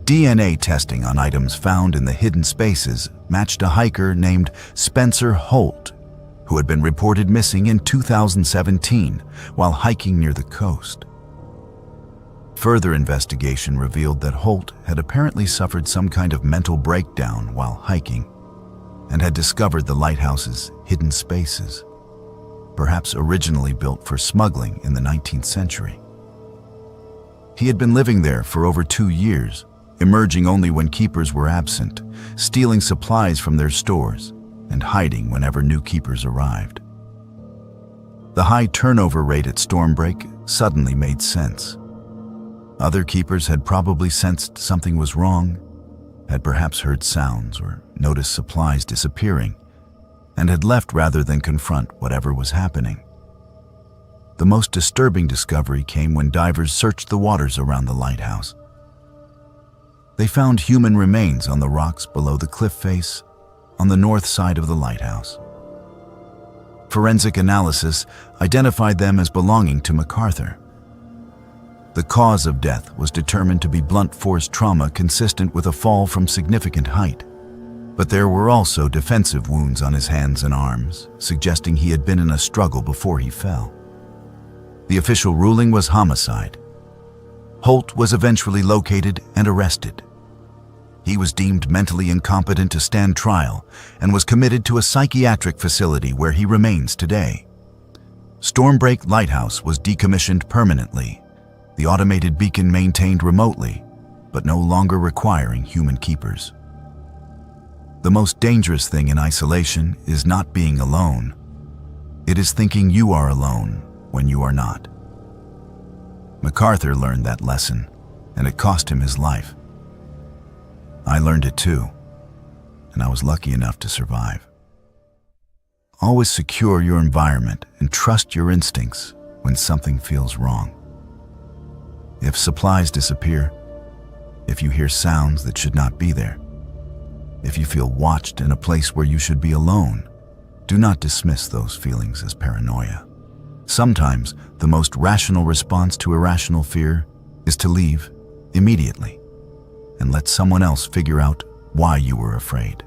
DNA testing on items found in the hidden spaces matched a hiker named Spencer Holt, who had been reported missing in 2017 while hiking near the coast. Further investigation revealed that Holt had apparently suffered some kind of mental breakdown while hiking and had discovered the lighthouse's hidden spaces, perhaps originally built for smuggling in the 19th century. He had been living there for over 2 years, emerging only when keepers were absent, stealing supplies from their stores, and hiding whenever new keepers arrived. The high turnover rate at Stormbreak suddenly made sense. Other keepers had probably sensed something was wrong, had perhaps heard sounds or noticed supplies disappearing, and had left rather than confront whatever was happening. The most disturbing discovery came when divers searched the waters around the lighthouse. They found human remains on the rocks below the cliff face on the north side of the lighthouse. Forensic analysis identified them as belonging to MacArthur. The cause of death was determined to be blunt force trauma consistent with a fall from significant height, but there were also defensive wounds on his hands and arms, suggesting he had been in a struggle before he fell. The official ruling was homicide. Holt was eventually located and arrested. He was deemed mentally incompetent to stand trial and was committed to a psychiatric facility where he remains today. Stormbreak Lighthouse was decommissioned permanently, the automated beacon maintained remotely, but no longer requiring human keepers. The most dangerous thing in isolation is not being alone. It is thinking you are alone when you are not. MacArthur learned that lesson, and it cost him his life. I learned it too, and I was lucky enough to survive. Always secure your environment and trust your instincts when something feels wrong. If supplies disappear, if you hear sounds that should not be there, if you feel watched in a place where you should be alone, do not dismiss those feelings as paranoia. Sometimes the most rational response to irrational fear is to leave immediately and let someone else figure out why you were afraid.